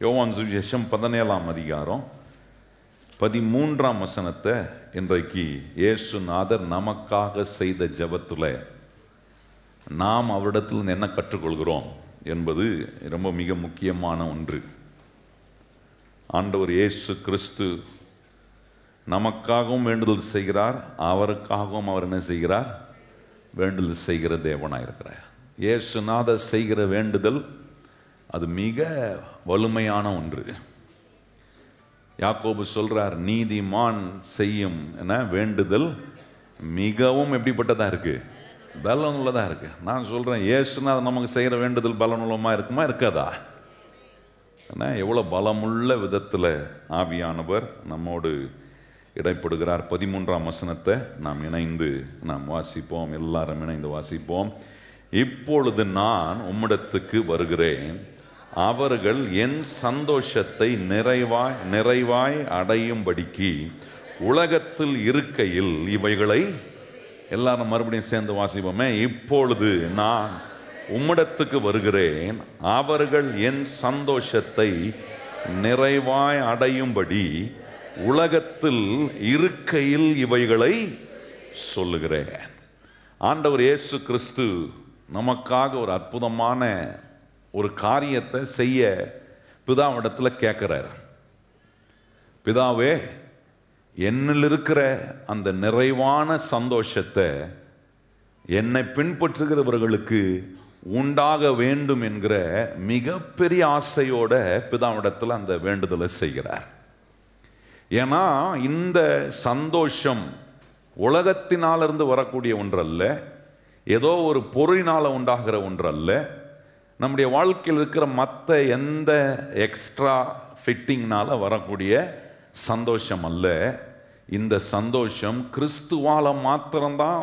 யோவான் சுவிசேஷம் 17ஆம் அதிகாரம் 13ஆம் வசனத்தை இன்றைக்கு இயேசுநாதர் நமக்காக செய்த ஜெபத்துல நாம் அவரிடத்தில் என்ன கற்றுக்கொள்கிறோம் என்பது ரொம்ப மிக முக்கியமான ஒன்று. ஆண்டவர் இயேசு கிறிஸ்து நமக்காகவும் வேண்டுதல் செய்கிறார், அவருக்காகவும் அவர் என்ன செய்கிறார்? வேண்டுதல் செய்கிற தேவனாயிருக்கிறார். இயேசுநாதர் செய்கிற வேண்டுதல் அது மிக வலிமையான ஒன்று. யாக்கோபு சொல்றார், நீதிமான் செய்யும் என வேண்டுதல் மிகவும் எப்படிப்பட்டதா இருக்கு? பலனுள்ளதா இருக்கு. நான் சொல்றேன், இயேசுநாதர் நமக்கு செய்கிற வேண்டுதல் பலனுள்ளமா இருக்குமா இருக்காதா? எவ்வளவு பலமுள்ள விதத்துல ஆவியானவர் நம்மோடு இடைப்படுகிறார். 13ஆம் வசனத்தை நாம் வாசிப்போம். எல்லாரும் இணைந்து வாசிப்போம். இப்பொழுது நான் உம்மிடத்துக்கு வருகிறேன், அவர்கள் என் சந்தோஷத்தை நிறைவாய் அடையும்படிக்கு உலகத்தில் இருக்கையில் இவைகளை எல்லாரும் மறுபடியும் சேர்ந்து வாசிப்போமே. இப்பொழுது நான் உம்மிடத்துக்கு வருகிறேன், அவர்கள் என் சந்தோஷத்தை நிறைவாய் அடையும்படி உலகத்தில் இருக்கையில் இவைகளை சொல்லுகிறேன். ஆண்டவர் இயேசு கிறிஸ்து நமக்காக ஒரு அற்புதமான ஒரு காரியத்தை செய்ய பிதாவிடத்தில் கேட்கிறார். பிதாவே, என்னில் இருக்கிற அந்த நிறைவான சந்தோஷத்தை என்னை பின்பற்றுகிறவர்களுக்கு உண்டாக வேண்டும் என்கிற மிகப்பெரிய ஆசையோட பிதாவிடத்தில் அந்த வேண்டுதலை செய்கிறார். ஏன்னா இந்த சந்தோஷம் உலகத்தினாலிருந்து வரக்கூடிய ஒன்றல்ல, ஏதோ ஒரு பொருளினால உண்டாகிற ஒன்றல்ல, நம்முடைய வாழ்க்கையில் இருக்கிற மற்ற எந்த எக்ஸ்ட்ரா ஃபிட்டிங்னால வரக்கூடிய சந்தோஷம் அல்ல. இந்த சந்தோஷம் கிறிஸ்துவால மாத்திரம்தான்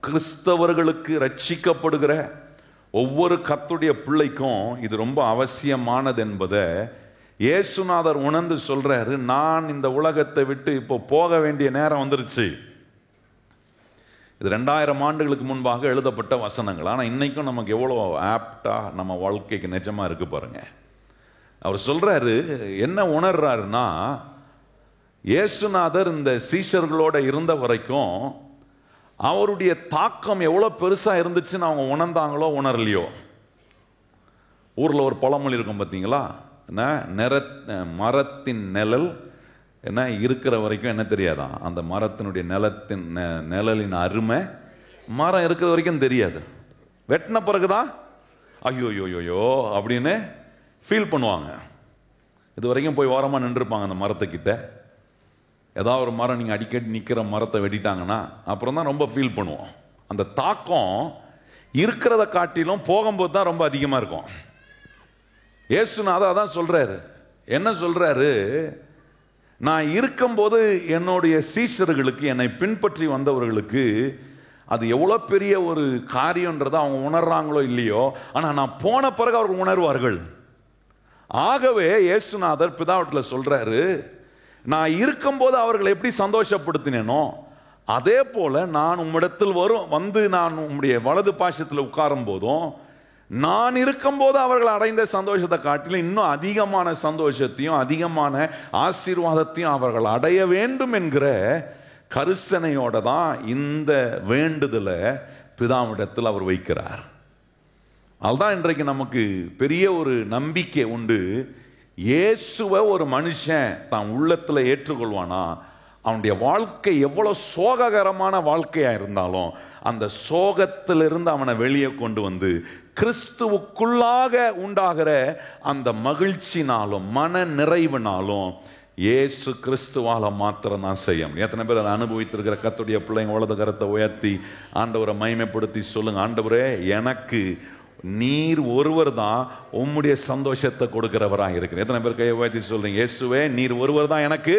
கிறிஸ்தவர்களுக்கு ரட்சிக்கப்படுகிற ஒவ்வொரு கர்த்தருடைய பிள்ளைக்கும் இது ரொம்ப அவசியமானது என்பதை இயேசுநாதர் உணர்ந்து சொல்றாரு. நான் இந்த உலகத்தை விட்டு இப்போ போக வேண்டிய நேரம் வந்துருச்சு. இது 2000 ஆண்டுகளுக்கு முன்பாக எழுதப்பட்ட வசனங்கள். ஆனால் இன்னைக்கும் நமக்கு எவ்வளோ ஆப்டா நம்ம வாழ்க்கைக்கு நிஜமா இருக்கு பாருங்க. அவர் சொல்றாரு, என்ன உணர்றாருன்னா, இயேசுநாதர் இந்த சீஷர்களோட இருந்த வரைக்கும் அவருடைய தாக்கம் எவ்வளோ பெருசா இருந்துச்சுன்னு அவங்க உணர்ந்தாங்களோ உணரலையோ. ஊர்ல ஒரு பழமொழி இருக்கும் பார்த்தீங்களா, மரத்தின் நிழல் என்ன இருக்கிற வரைக்கும் என்ன தெரியாதான், அந்த மரத்தினுடைய நிழலின் அருமை மரம் இருக்கிற வரைக்கும் தெரியாது. வெட்டின பிறகுதான் ஐயோயோயோ அப்படின்னு ஃபீல் பண்ணுவாங்க. இது வரைக்கும் போய் ஓரமாக நின்றுருப்பாங்க அந்த மரத்துக்கிட்ட. ஏதாவது ஒரு மரம் நீங்கள் அடிக்கடி நிற்கிற மரத்தை வெட்டிட்டாங்கன்னா அப்புறம் தான் ரொம்ப ஃபீல் பண்ணுவோம். அந்த தாக்கம் இருக்கிறத காட்டிலும் போகும்போது தான் ரொம்ப அதிகமாக இருக்கும். இயேசுநாதர் அதான் சொல்றாரு. என்ன சொல்றாரு? நான் இருக்கும்போது என்னுடைய சீஷர்களுக்கு, என்னை பின்பற்றி வந்தவர்களுக்கு அது எவ்வளோ பெரிய ஒரு காரியன்றதை அவங்க உணர்றாங்களோ இல்லையோ, ஆனால் நான் போன பிறகு அவர்கள் உணர்வார்கள். ஆகவே இயேசுநாதர் பிதாவத்தில் சொல்றாரு, நான் இருக்கும்போது அவர்களை எப்படி சந்தோஷப்படுத்தினேனோ அதே போல நான் உம்மிடத்தில் வந்து நான் உம்முடைய வலது பாசத்தில் உட்காரும் போதும் நான் இருக்கும்போது அவர்கள் அடைந்த சந்தோஷத்தை காட்டிலும் இன்னும் அதிகமான சந்தோஷத்தையும் அதிகமான ஆசீர்வாதத்தையும் அவர்கள் அடைய வேண்டும் என்கிற கரிசனையோட தான் இந்த வேண்டுதலை பிதாவிடத்தில் அவர் வைக்கிறார். அதுதான் இன்றைக்கு நமக்கு பெரிய ஒரு நம்பிக்கை உண்டு. இயேசுவை ஒரு மனுஷன் தான் உள்ளத்தில் ஏற்றுக்கொள்வானா, அவனுடைய வாழ்க்கை எவ்வளவு சோககரமான வாழ்க்கையா இருந்தாலும் அந்த சோகத்திலிருந்து அவனை வெளியே கொண்டு வந்து கிறிஸ்துவுக்குள்ளாக உண்டாகிற அந்த மகிழ்ச்சினாலும் மன நிறைவுனாலும் இயேசு கிறிஸ்துவால மாத்திரம் தான் செய்யும். எத்தனை பேர் அதை அனுபவித்திருக்கிற கர்த்தருடைய பிள்ளைங்க வலது கரத்தை உயர்த்தி ஆண்டவரை மகிமைப்படுத்தி சொல்லுங்க, ஆண்டவரே, எனக்கு நீர் ஒருவர் தான் உம்முடைய சந்தோஷத்தை கொடுக்கிறவராக இருக்கிற. எத்தனை பேர் கையை உயர்த்தி சொல்றீங்க, இயேசுவே நீர் ஒருவர் தான் எனக்கு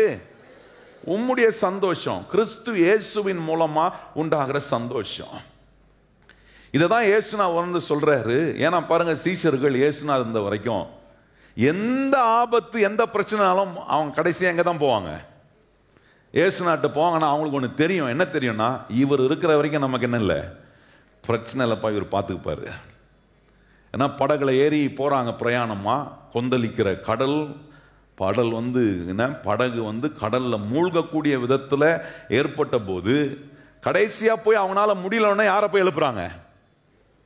உம்முடைய சந்தோஷம், கிறிஸ்து இயேசுவின் மூலமா உண்டாகிற சந்தோஷம். இதைதான் இயேசுநாதர் உணர்ந்து சொல்றாரு. ஏன்னா பாருங்க, சீஷர்கள் இயேசுநாதர் இருந்த வரைக்கும் எந்த ஆபத்து எந்த பிரச்சனைனாலும் அவங்க கடைசியா எங்க தான் போவாங்க? இயேசுநாட்ட போவாங்கன்னா அவங்களுக்கு ஒன்று தெரியும். என்ன தெரியும்னா, இவர் இருக்கிற வரைக்கும் நமக்கு என்ன இல்லை பிரச்சனை இல்லைப்பா, இவர் பார்த்துக்குப்பாரு. ஏன்னா படகுல ஏறி போறாங்க பிரயாணமா, கொந்தளிக்கிற கடல் என்ன படகு கடல்ல மூழ்கக்கூடிய விதத்துல ஏற்பட்ட போது கடைசியா போய் அவனால முடியலன்னா யாரை போய் எழுப்புறாங்க?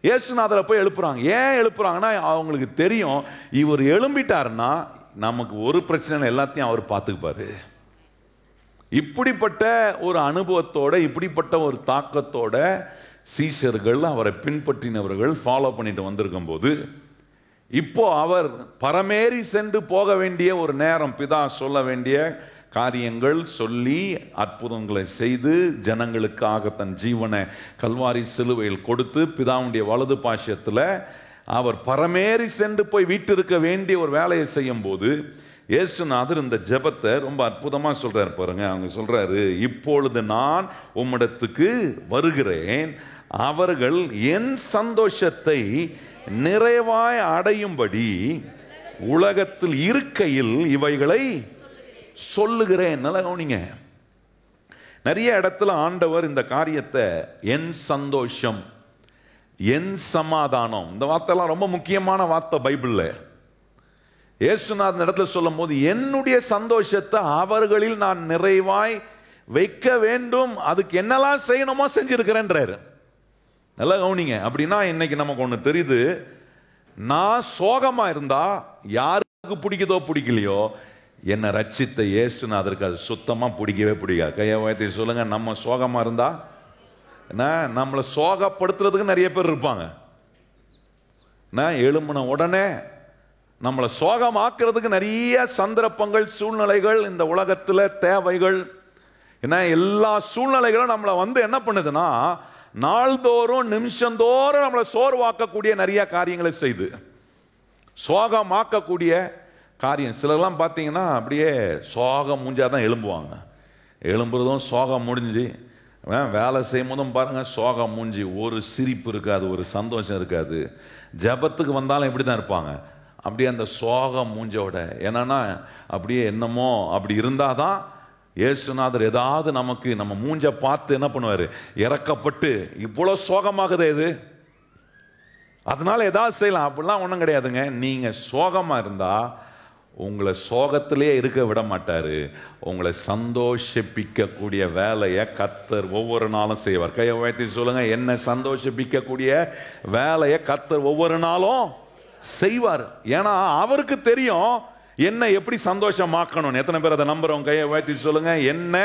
இயேசுநாதரை போய் எழுப்புறாங்க. ஏன் எழுப்புறாங்கன்னா அவங்களுக்கு தெரியும், இவர் எழும்பிட்டாருன்னா நமக்கு ஒரு பிரச்சனை எல்லாத்தையும் அவர் பார்த்துக்குப்பாரு. இப்படிப்பட்ட ஒரு அனுபவத்தோட, இப்படிப்பட்ட ஒரு தாக்கத்தோட சீஷர்கள், அவரை பின்பற்றினவர்கள் ஃபாலோ பண்ணிட்டு வந்திருக்கும் போது, இப்போ அவர் பரமேறி சென்று போக வேண்டிய ஒரு நேரம், பிதா சொல்ல வேண்டிய காரியங்கள் சொல்லி அற்புதங்களை செய்து ஜனங்களுக்காக தன் ஜீவனை கல்வாரி சிலுவையில் கொடுத்து பிதாவுடைய வலது பாஷ்யத்தில் அவர் பரமேறி சென்று போய் வீட்டிருக்க வேண்டிய ஒரு வேலையை செய்யும் போது இயேசுநாதர் இந்த ஜெபத்தை ரொம்ப அற்புதமா சொல்றாரு பாருங்க. அவங்க சொல்றாரு, இப்பொழுது நான் உம்மிடத்துக்கு வருகிறேன், அவர்கள் என் சந்தோஷத்தை நிறைவாய் அடையும்படி உலகத்தில் இருக்கையில் இவைகளை சொல்லுகிறேன். நல்லா கவனிங்க, நிறைய இடத்துல ஆண்டவர் இந்த காரியத்தை என் சந்தோஷம், என் சமாதானம், இந்த வார்த்தைலாம் ரொம்ப முக்கியமான வார்த்தை பைபிள்ல. இயேசுநாதன் இடத்துல சொல்லும் போது என்னுடைய சந்தோஷத்தை அவர்களில் நான் நிறைவாய் வைக்க வேண்டும், அதுக்கு என்னெல்லாம் செய்யணுமோ செஞ்சிருக்கிறேன்றாரு. நல்லா கவனிங்க. அப்படின்னா இன்னைக்கு நமக்கு ஒன்று தெரியுது, நான் சோகமா இருந்தா யாருக்கு பிடிக்குதோ பிடிக்கலையோ, என்னை ரட்சித்த இயேசுநாதருக்கு அது சுத்தமா பிடிக்கவே பிடிக்காது. கையை உயர்த்தி சொல்லுங்க, நம்ம சோகமா இருந்தா என்ன, நம்மளை சோகப்படுத்துறதுக்கு நிறைய பேர் இருப்பாங்க. எழும்பின உடனே நம்மளை சோகமாக்குறதுக்கு நிறைய சந்தர்ப்பங்கள், சூழ்நிலைகள் இந்த உலகத்துல தேவைகள், ஏன்னா எல்லா சூழ்நிலைகளும் நம்மளை என்ன பண்ணுதுன்னா நாள்தோறும் நிமிஷந்தோறும் நம்மளை சோர்வாக்கக்கூடிய நிறைய காரியங்களை செய்து சோகமாக்கக்கூடிய காரியம். சிலர்லாம் பார்த்தீங்கன்னா அப்படியே சோகம் முடிஞ்சாதான் எழும்புவாங்க. எழும்புறதும் சோகம் முடிஞ்சு, வேலை செய்யும் போதும் பாருங்க சோகம் மூஞ்சி, ஒரு சிரிப்பு இருக்காது, ஒரு சந்தோஷம் இருக்காது. ஜபத்துக்கு வந்தாலும் இப்படி தான் இருப்பாங்க, அப்படியே அந்த சோகம் மூஞ்சோட. என்னன்னா அப்படியே என்னமோ அப்படி இருந்தாதான் இயேசுநாதர் ஏதாவது நமக்கு நம்ம மூஞ்ச பார்த்து என்ன பண்ணுவாரு, இறக்கப்பட்டு இவ்வளவு சோகமாகுது இது, அதனால ஏதாவது செய்யலாம். அப்படிலாம் ஒன்றும் கிடையாதுங்க. நீங்க சோகமா இருந்தா உங்களை சோகத்திலே இருக்க விட மாட்டாரு, உங்களை சந்தோஷிப்பிக்க கூடிய வேலையை கர்த்தர் ஒவ்வொரு நாளும் செய்வார். கையை உயர்த்தி சொல்லுங்க, என்ன சந்தோஷிப்பிக்க கூடிய வேலையை கர்த்தர் ஒவ்வொரு நாளும் செய்வார். ஏன்னா அவருக்கு தெரியும் என்ன எப்படி சந்தோஷமாக்கணும்னு. எத்தனை பேர் அதை நம்புறோம்? கையை உயர்த்தி சொல்லுங்க, என்ன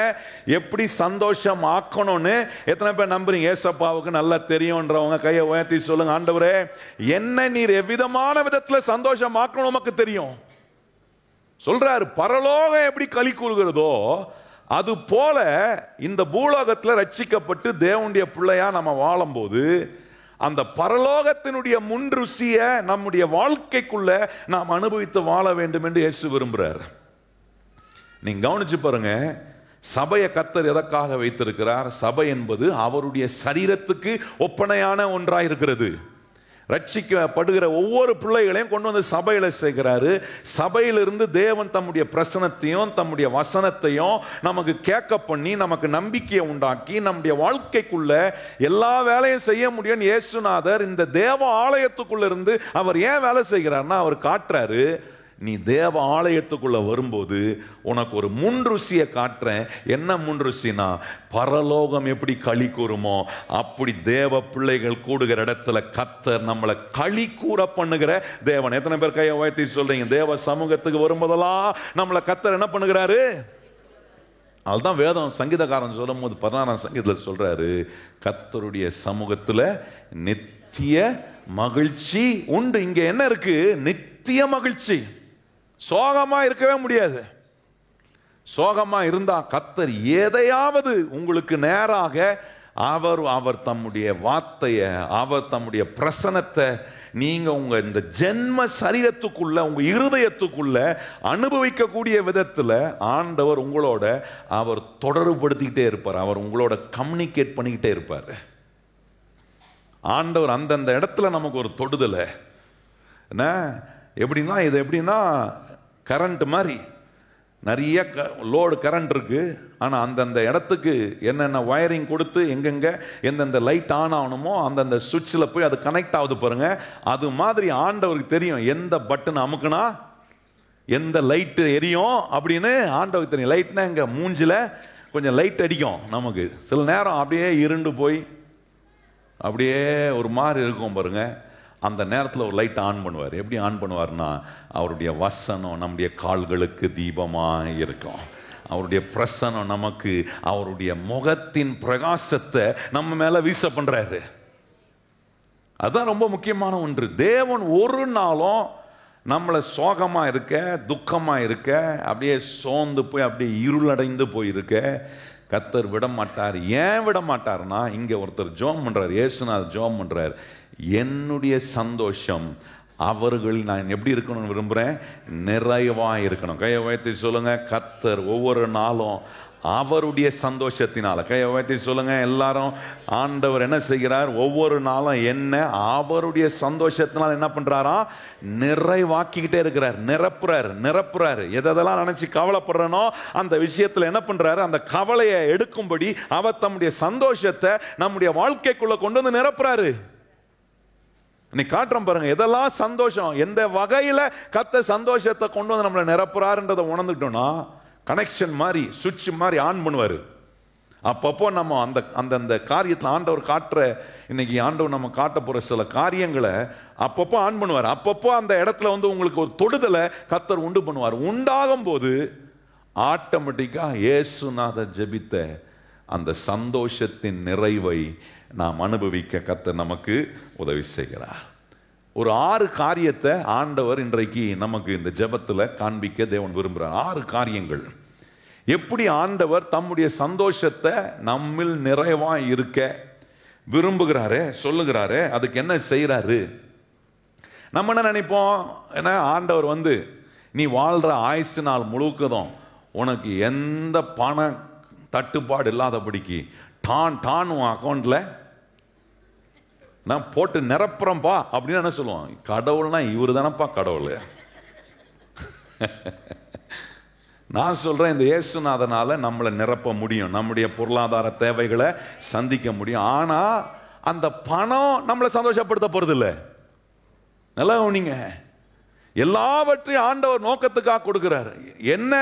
எப்படி சந்தோஷமாக்கணும்னு எத்தனை பேர் நம்புறீங்க? ஏசப்பாவுக்கு நல்லா தெரியும்ன்றவங்க கையை உயர்த்தி சொல்லுங்க, ஆண்டவரே என்ன நீர் எவ்விதமான விதத்துல சந்தோஷமாக்கணும் உமக்கு தெரியும். சொல்றாரு, பரலோகம் எப்படி களி கூறுகிறதோ அது போல இந்த பூலோகத்தில் ரட்சிக்கப்பட்டு தேவனுடைய பிள்ளையா நம்ம வாழும் போது அந்த பரலோகத்தினுடைய முன் ருசிய நம்முடைய வாழ்க்கைக்குள்ள நாம் அனுபவித்து வாழ வேண்டும் என்று இயேசு விரும்புறார். நீங்க கவனிச்சு பாருங்க, சபையை கர்த்தர் எதற்காக வைத்திருக்கிறார்? சபை என்பது அவருடைய சரீரத்துக்கு ஒப்பனையான ஒன்றாயிருக்கிறது. ரட்சிக்கப்படுகிற ஒவ்வொரு பிள்ளைகளையும் கொண்டு வந்து சபையில சேர்க்கிறாரு. சபையிலிருந்து தேவன் தம்முடைய பிரசனத்தையும் தம்முடைய வசனத்தையும் நமக்கு கேட்க பண்ணி நமக்கு நம்பிக்கையை உண்டாக்கி நம்முடைய வாழ்க்கைக்குள்ள எல்லா வேலையும் செய்ய முடியும். இயேசுநாதர் இந்த தேவ ஆலயத்துக்குள்ள இருந்து அவர் ஏன் வேலை செய்கிறார்னா, அவர் காட்டுறாரு, நீ தேவ ஆலயத்துக்குள்ள வரும்போது உனக்கு ஒரு முன் ருசியை காட்டுறேன். என்ன முன் ருசினா, பரலோகம் எப்படி களி கூறுமோ அப்படி தேவ பிள்ளைகள் கூடுகிற இடத்துல கர்த்தர் நம்மளை களி கூற பண்ணுகிற தேவன். எத்தனை பேர் கையை உயர்த்தி சொல்றீங்க, தேவ சமூகத்துக்கு வரும்போதெல்லாம் நம்மளை கர்த்தர் என்ன பண்ணுகிறாரு? அதுதான் வேதம் சங்கீதக்காரன் சொல்லும் போது 16ஆம் சங்கீதத்தில் சொல்றாரு, கர்த்தருடைய சமூகத்துல நித்திய மகிழ்ச்சி உண்டு. இங்க என்ன இருக்கு? நித்திய மகிழ்ச்சி. சோகமா இருக்கவே முடியாது. சோகமா இருந்தா கர்த்தர் எதையாவது உங்களுக்கு நேராக அவர் தம்முடைய வார்த்தையை, அவர் தம்முடைய பிரசனத்தை நீங்க உங்க இந்த ஜென்ம சரீரத்துக்குள்ள, உங்க இருதயத்துக்குள்ள அனுபவிக்கக்கூடிய விதத்துல ஆண்டவர் உங்களோட அவர் தொடர்புபடுத்திக்கிட்டே இருப்பார். அவர் உங்களோட கம்யூனிகேட் பண்ணிக்கிட்டே இருப்பார். ஆண்டவர் அந்தந்த இடத்துல நமக்கு ஒரு தொடுதலை என்ன எப்படின்னா, இது எப்படின்னா கரண்ட் மாதிரி. நிறைய லோடு கரண்ட் இருக்கு. ஆனால் அந்தந்த இடத்துக்கு என்னென்ன வயரிங் கொடுத்து எங்கெங்க எந்தெந்த லைட் ஆன் ஆகணுமோ அந்தந்த சுவிட்சில் போய் அது கனெக்ட் ஆகுது பாருங்க. அது மாதிரி ஆண்டவருக்கு தெரியும் எந்த பட்டன் அமுக்குனா எந்த லைட்டு எரியும் அப்படின்னு ஆண்டவருக்கு தெரியும். லைட்னா இங்கே மூஞ்சில் கொஞ்சம் லைட் அடிக்கும், நமக்கு சில நேரம் அப்படியே இருண்டு போய் அப்படியே ஒரு மாதிரி இருக்கும் பாருங்க. அந்த நேரத்தில் ஒரு லைட் ஆன் பண்ணுவார். எப்படி ஆன் பண்ணுவார்னா, அவருடைய வசனம் நம்முடைய கால்களுக்கு தீபமாக இருக்கும். அவருடைய பிரசனம் நமக்கு அவருடைய முகத்தின் பிரகாசத்தை நம்ம மேல வீச பண்றாரு. அதுதான் ரொம்ப முக்கியமான ஒன்று. தேவன் ஒரு நாளும் நம்மளை சோகமா இருக்க, துக்கமா இருக்க, அப்படியே சோர்ந்து போய் அப்படியே இருளடைந்து போயிருக்க கர்த்தர் விட மாட்டார். ஏன் விட மாட்டார்னா, இங்க ஒருத்தர் ஜெபம் பண்றார், இயேசுநாதர் ஜெபம் பண்றார், என்னுடைய சந்தோஷம் அவர்கள் நான் எப்படி இருக்கணும்னு விரும்புகிறேன், நிறைவாக இருக்கணும். கையை உயர்த்தி சொல்லுங்க. கர்த்தர் ஒவ்வொரு நாளும் அவருடைய சந்தோஷத்தினால, கையை உயர்த்தி சொல்லுங்க எல்லாரும். ஆண்டவர் என்ன செய்கிறார், ஒவ்வொரு நாளும் என்ன அவருடைய சந்தோஷத்தினால என்ன பண்றாரா, நிறைவாக்கிக்கிட்டே இருக்கிறார், நிரப்புறாரு. எதெல்லாம் நினைச்சு கவலைப்படுறனோ அந்த விஷயத்துல என்ன பண்றாரு, அந்த கவலையை எடுக்கும்படி அவர் தம்முடைய சந்தோஷத்தை நம்முடைய வாழ்க்கைக்குள்ள கொண்டு வந்து நிரப்புறாரு. நீ காட்டுறோம் பாருங்க, எதெல்லாம் சந்தோஷம், எந்த வகையில கர்த்தர் சந்தோஷத்தை கொண்டு வந்து நம்மளை நிரப்புறாருன்றதை உணர்ந்துட்டோம்னா, கனெக்ஷன் மாதிரி சுவிட்ச் மாதிரி ஆன் பண்ணுவாரு. அப்பப்போ நம்ம அந்த காரியத்தில் ஆண்டவர் காட்டுற, இன்னைக்கு ஆண்டவர் நம்ம காட்ட போற சில காரியங்களை அப்பப்போ ஆன் பண்ணுவார். அப்பப்போ அந்த இடத்துல வந்து உங்களுக்கு ஒரு தொடுதலை கர்த்தர் உண்டு பண்ணுவார். உண்டாகும் போது ஆட்டோமேட்டிக்கா இயேசுநாதர் ஜெபித்த அந்த சந்தோஷத்தின் நிறைவை நாம் அனுபவிக்க கர்த்தர் நமக்கு உதவி செய்கிறார். ஒரு 6 காரியத்தை ஆண்டவர் இன்றைக்கு நமக்கு இந்த ஜெபத்தில் காண்பிக்க தேவன் விரும்புகிறார். 6 காரியங்கள். எப்படி ஆண்டவர் தம்முடைய சந்தோஷத்தை நம்மில் நிறைவாக இருக்க விரும்புகிறாரு, சொல்லுகிறாரு, அதுக்கு என்ன செய்கிறாரு. நம்ம என்ன நினைப்போம், ஏன்னா ஆண்டவர் வந்து நீ வாழ்கிற ஆயுசு நாள் முழுக்கதும் உனக்கு எந்த பண தட்டுப்பாடு இல்லாதபடிக்கு டான் உன் அக்கௌண்ட்ல நான் போட்டு நிரப்புறேன்ப்பா அப்படின்னு என்ன சொல்லுவான். கடவுள்னா இவரு தானப்பா கடவுள். நான் சொல்றேன், இந்த இயேசுநாதனால நம்மளை நிரப்ப முடியும், நம்முடைய பொருளாதார தேவைகளை சந்திக்க முடியும். ஆனா அந்த பணம் நம்மளை சந்தோஷப்படுத்த போறது இல்லை. நல்லா நீங்க எல்லாவற்றையும் ஆண்டவர் நோக்கத்துக்காக கொடுக்கிறார். என்ன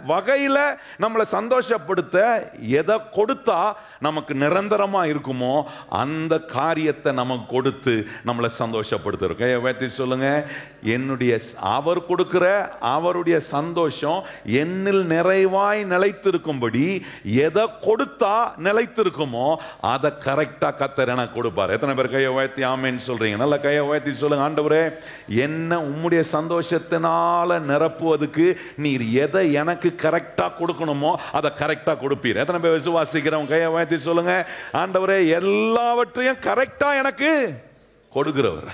வகையில நம்மளை சந்தோஷப்படுத்த, எதை கொடுத்தா நமக்கு நிரந்தரமா இருக்குமோ அந்த காரியத்தை நமக்கு கொடுத்து நம்மளை சந்தோஷப்படுத்துற. கையை உயர்த்தி சொல்லுங்க. என்னுடைய அவர் கொடுக்கிற அவருடைய சந்தோஷம் என்னில் நிறைவாய் நிலைத்திருக்கும்படி எதை கொடுத்தா நிலைத்திருக்குமோ அதை கரெக்டா கர்த்தர் எனக்கு கொடுப்பார். எத்தனை பேர் கையை உயர்த்தி ஆமென்னு சொல்றீங்க? நல்ல கையை உயர்த்தி சொல்லுங்க. ஆண்டவரே, என்ன உம்முடைய சந்தோஷத்தினால நிரப்புவதற்கு நீர் எதை எனக்கு கரெக்டா கொடுக்கணுமோ அதை கரெக்டா கொடுப்பீர். எத்தனை பேர் விசுவாசிக்கிறோம்? கையை உயர்த்தி சொல்லுங்க. ஆண்டவரே, எல்லாவற்றையும் கரெக்டா எனக்கு கொடுக்கிறவர்.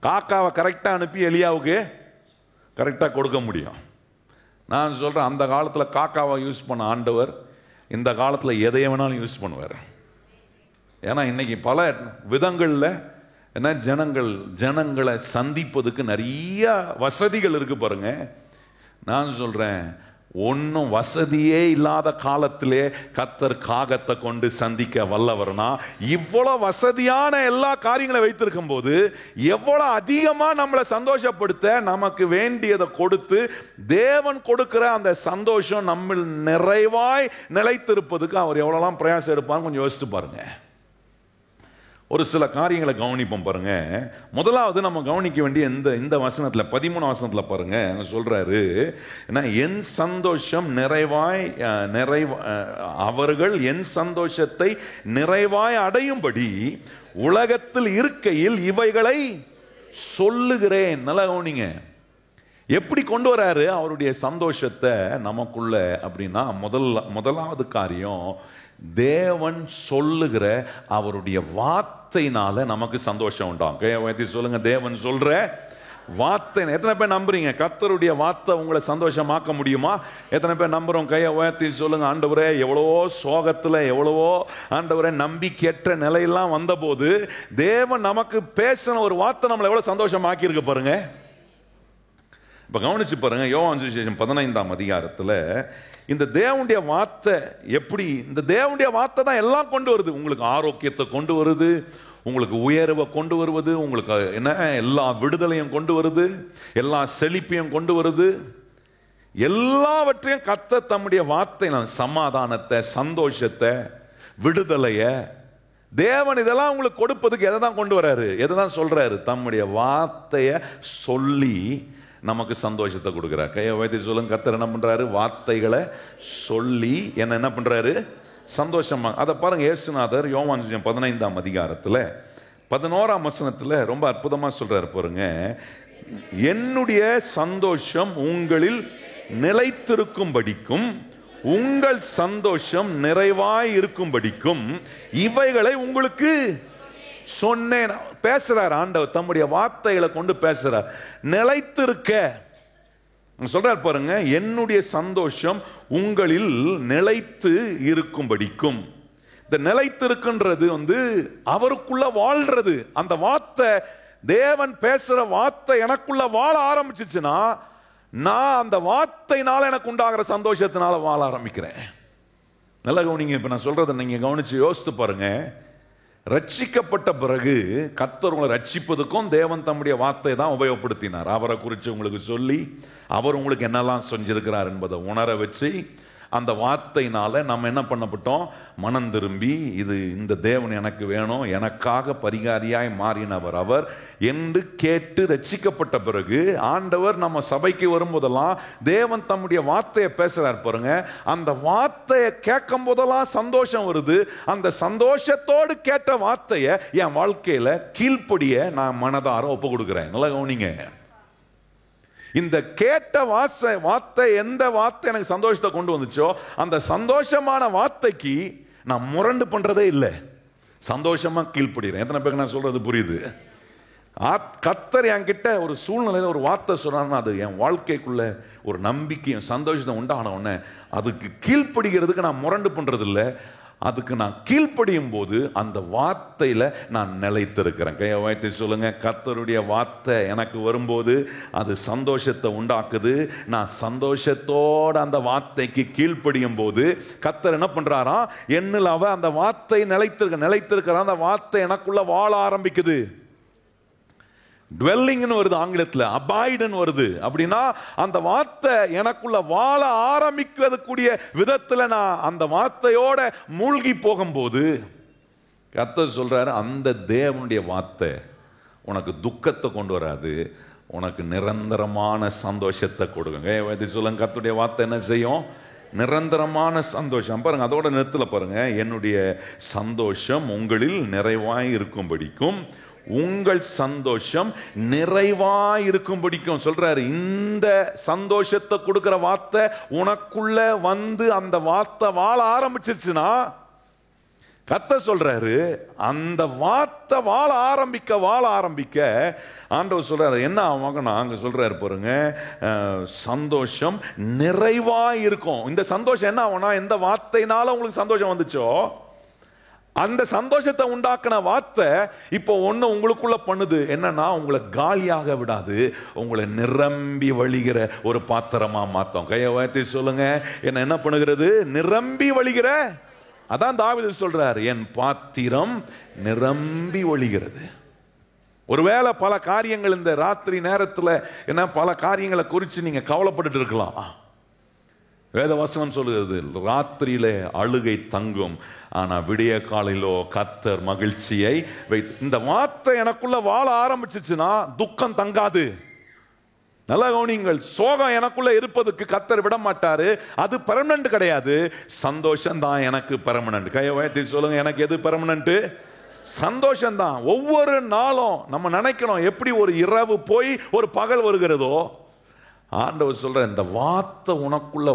காக்காவை கரெக்டா அனுப்பி எலியாவுக்கு கரெக்டா கொடுக்க முடியும். நான் சொல்றேன், அந்த காலத்துல காக்காவை யூஸ் பண்ண ஆண்டவர் இந்த காலத்துல எதை வேணாலும் யூஸ் பண்ணுவார். ஏன்னா இன்னைக்கு பல விதங்கள்ல என்ன ஜனங்களை சந்திப்பதுக்கு நிறைய வசதிகள் இருக்கு பாருங்க. நான் சொல்றேன், ஒன்னும் வசதியே இல்லாத காலத்திலே கர்த்தர் காகத்தை கொண்டு சந்திக்க வல்லவர்னா, இவ்வளவு வசதியான எல்லா காரியங்களை வைத்திருக்கும் போது எவ்வளவு அதிகமா நம்மளை சந்தோஷப்படுத்த, நமக்கு வேண்டியதை கொடுத்து தேவன் கொடுக்கிற அந்த சந்தோஷம் நம்ம நிறைவாய் நிலைத்திருப்பதுக்கு அவர் எவ்வளவுலாம் பிரயாசம் எடுப்பான்னு கொஞ்சம் யோசிச்சு பாருங்க. ஒரு சில காரியங்களை கவனிப்போம் பாருங்க. முதலாவது நம்ம கவனிக்க வேண்டிய இந்த வசனத்துல 13 வசனத்துல பாருங்க, சொல்றாரு, என் சந்தோஷம் அவர்கள் என் சந்தோஷத்தை நிறைவாய் அடையும்படி உலகத்தில் இருக்கையில் இவைகளை சொல்லுகிறேன். நல்லா கவனிங்க. எப்படி கொண்டு வராரு அவருடைய சந்தோஷத்தை நமக்குள்ள அப்படின்னா, முதலாவது காரியம், தேவன் சொல்லுகிற அவருடைய வார்த்தையினால நமக்கு சந்தோஷம் உண்டாகும். கையை உயர்த்தி சொல்லுங்க. தேவன் சொல்ற வார்த்தை. எத்தனை பேர் நம்புறீங்க கர்த்தருடைய வார்த்தை உங்களை சந்தோஷமாக்க முடியுமா? எத்தனை பேர் நம்புறோம்? கையை உயர்த்தி சொல்லுங்க. ஆண்டவரே, எவ்வளவோ சோகத்துல, எவ்வளவோ ஆண்டவரே நம்பிக்கையற்ற நிலையெல்லாம் வந்த போது தேவன் நமக்கு பேசின ஒரு வார்த்தை நம்மளை எவ்வளவு சந்தோஷமாக்கி இருக்கு பாருங்க. இப்ப கவனிச்சு பாருங்க, யோவான் சுவிசேஷம் 15ஆம் அதிகாரத்துல இந்த தேவனுடைய வார்த்தை எப்படி, இந்த தேவனுடைய வார்த்தை தான் எல்லாம் கொண்டு வருது. உங்களுக்கு ஆரோக்கியத்தை கொண்டு வருது, உங்களுக்கு உயர்வை கொண்டு வருவது, உங்களுக்கு என்ன எல்லா விடுதலையும் கொண்டு வருது, எல்லா செழிப்பையும் கொண்டு வருது. எல்லாவற்றையும் கர்த்தர் தம்முடைய வார்த்தை, சமாதானத்தை, சந்தோஷத்தை, விடுதலைய தேவன் இதெல்லாம் உங்களுக்கு கொடுப்பதுக்கு எதை தான் கொண்டு வராரு, எதை தான் சொல்றாரு? தம்முடைய வார்த்தைய சொல்லி நமக்கு சந்தோஷத்தை கொடுக்கிறார். கையை வைத்து சொல்லுங்க, கர்த்தர் என்ன பண்றாரு? வார்த்தைகளை சொல்லி என்ன பண்றாரு? சந்தோஷமா. அதை பாருங்க, இயேசுநாதர் யோவான் 15ஆம் அதிகாரத்துல 11ஆம் வசனத்துல ரொம்ப அற்புதமா சொல்றாரு பாருங்க. என்னுடைய சந்தோஷம் உங்களில் நிலைத்திருக்கும்படிக்கும் உங்கள் சந்தோஷம் நிறைவாய் இருக்கும்படிக்கும் இவைகளை உங்களுக்கு சொன்னேன். பேசுறார் ஆண்டவர், தம்முடைய வார்த்தைகளை கொண்டு பேசுறார். நிலைத்திருக்க சொல்றார் பாருங்க, என்னுடைய சந்தோஷம் உங்களில் நிலைத்து இருக்கும்படிக்கும். இந்த நிலைத்திருக்குன்றது அவருக்குள்ள வாழ்றது. அந்த வார்த்தை, தேவன் பேசுற வார்த்தை எனக்குள்ள வாழ ஆரம்பிச்சுச்சுன்னா, நான் அந்த வார்த்தையினால எனக்கு உண்டாகிற சந்தோஷத்தினால வாழ ஆரம்பிக்கிறேன். நல்லா கவனிங்க. இப்ப நான் சொல்றதை நீங்க கவனிச்சு யோசித்து பாருங்க. ரட்சிக்கப்பட்ட பிறகு கர்த்தர் உங்களை ரட்சிப்பதுக்கும் தேவன் தம்முடைய வார்த்தை தான் உபயோகப்படுத்தினார். அவரை குறித்து உங்களுக்கு சொல்லி, அவர் உங்களுக்கு என்னெல்லாம் செஞ்சிருக்கிறார் என்பதை உணர வச்சு, அந்த வார்த்தையினால நம்ம என்ன பண்ணப்பட்டோம்? மனம் திரும்பி, இது இந்த தேவன் எனக்கு வேணும், எனக்காக பரிகாரியாய் மாறினவர் அவர் என்று கேட்டு ரட்சிக்கப்பட்ட பிறகு ஆண்டவர் நம்ம சபைக்கு வரும்போதெல்லாம் தேவன் தம்முடைய வார்த்தையை பேசுறார் பாருங்க. அந்த வார்த்தையை கேட்கும் போதெல்லாம் சந்தோஷம் வருது. அந்த சந்தோஷத்தோடு கேட்ட வார்த்தையை என் வாழ்க்கையில கீழ்ப்படிய நான் மனதார ஒப்பு கொடுக்கிறேன். நல்லா கவனிங்க. இந்த கேட்ட வார்த்தை, எந்த வார்த்தை எனக்கு சந்தோஷத்தை கொண்டு வந்துச்சோ அந்த சந்தோஷமான வார்த்தைக்கு நான் முரண்டு பண்றதே இல்லை, சந்தோஷமா கீழ்ப்படுகிறேன். எத்தனை பேருக்கு நான் சொல்றது புரியுது? கர்த்தர் என்கிட்ட ஒரு சூழ்நிலையில ஒரு வார்த்தை சொல்றாருன்னா, அது என் வாழ்க்கைக்குள்ள ஒரு நம்பிக்கையும் சந்தோஷத்தை உண்டான உடனே அதுக்கு கீழ்ப்படுகிறதுக்கு நான் முரண்டு பண்றது இல்லை. அதுக்கு நான் கீழ்ப்படியும் போது அந்த வார்த்தையில நான் நிலைத்திருக்கிறேன். கையை வைத்து சொல்லுங்க, கர்த்தருடைய வார்த்தை எனக்கு வரும்போது அது சந்தோஷத்தை உண்டாக்குது. நான் சந்தோஷத்தோட அந்த வார்த்தைக்கு கீழ்ப்படியும் போது கர்த்தர் என்ன பண்றாராம்? என்னில் அந்த வார்த்தை நிலைத்திருக்கிற அந்த வார்த்தை எனக்குள்ள வாழ ஆரம்பிக்குது. டுவெல்லிங்னு வருது ஆங்கிலத்தில், அபாய்டுன்னு வருது. அப்படின்னா அந்த வார்த்தை எனக்குள்ள வாழ ஆரம்பிக்கக்கூடிய விதத்தில் நான் அந்த வார்த்தையோட மூழ்கி போகும்போது கர்த்தர் சொல்றாரு, அந்த தேவனுடைய வார்த்தை உனக்கு துக்கத்தை கொண்டு வராது, உனக்கு நிரந்தரமான சந்தோஷத்தை கொடுங்க. சொல்லுங்க, கர்த்தருடைய வார்த்தை என்ன செய்யும்? நிரந்தரமான சந்தோஷம். பாருங்க, அதோட நிறுத்தல பாருங்க. என்னுடைய சந்தோஷம் உங்களில் நிறைவாய் இருக்கும்படிக்கும் உங்கள் சந்தோஷம் நிறைவாய் இருக்கும்படிக்கும் சொல்றாரு. இந்த சந்தோஷத்தை கொடுக்கிற வார்த்தை உனக்குள்ள அந்த வார்த்தை வாழ ஆரம்பிச்சிருச்சுன்னா, கர்த்தர் சொல்றாரு, அந்த வார்த்தை வாழ ஆரம்பிக்க ஆண்டவர் சொல்றாரு என்ன ஆகும்? அங்க சொல்றாரு பாருங்க, சந்தோஷம் நிறைவாய் இருக்கும். இந்த சந்தோஷம் என்ன ஆகும்னா, எந்த வார்த்தையினால உங்களுக்கு சந்தோஷம் வந்துச்சோ அந்த சந்தோஷத்தை உண்டாக்குன வார்த்தை இப்போ ஒண்ணு உங்களுக்குள்ள பண்ணுது. என்னன்னா, உங்களை காலியாக விடாது, உங்களை நிரம்பி வழிகிற ஒரு பாத்திரமா மாத்தோம். கையை வைத்து சொல்லுங்க, என்ன பண்ணுகிறது? நிரம்பி வழிகிற. அதான் தாவீது சொல்றார், என் பாத்திரம் நிரம்பி வழிகிறது. ஒருவேளை பல காரியங்கள் இந்த ராத்திரி நேரத்தில் பல காரியங்களை குறித்து நீங்க கவலைப்பட்டு இருக்கலாம். வேத வசனம் சொல்லுகிறது, ராத்திரியிலே அழுகை தங்கும், ஆனா விடிய காலையிலோ கர்த்தர் மகிழ்ச்சியை வைத்து. இந்த வார்த்தை எனக்குள்ள வாழ ஆரம்பிச்சுச்சுன்னா துக்கம் தங்காது. நல்ல கவனிங்கள், சோகம் எனக்குள்ள இருப்பதுக்கு கர்த்தர் விட மாட்டாரு. அது பெர்மனன்ட் கிடையாது, சந்தோஷம் தான் எனக்கு பெர்மனன்ட். கையை வைத்து சொல்லுங்க, எனக்கு எது பெர்மனன்ட்? சந்தோஷம் தான். ஒவ்வொரு நாளும் நம்ம நினைக்கணும், எப்படி ஒரு இரவு போய் ஒரு பகல் வருகிறதோ, ஆண்டவர் சொல்ற இந்த வார்த்தை உனக்குள்ள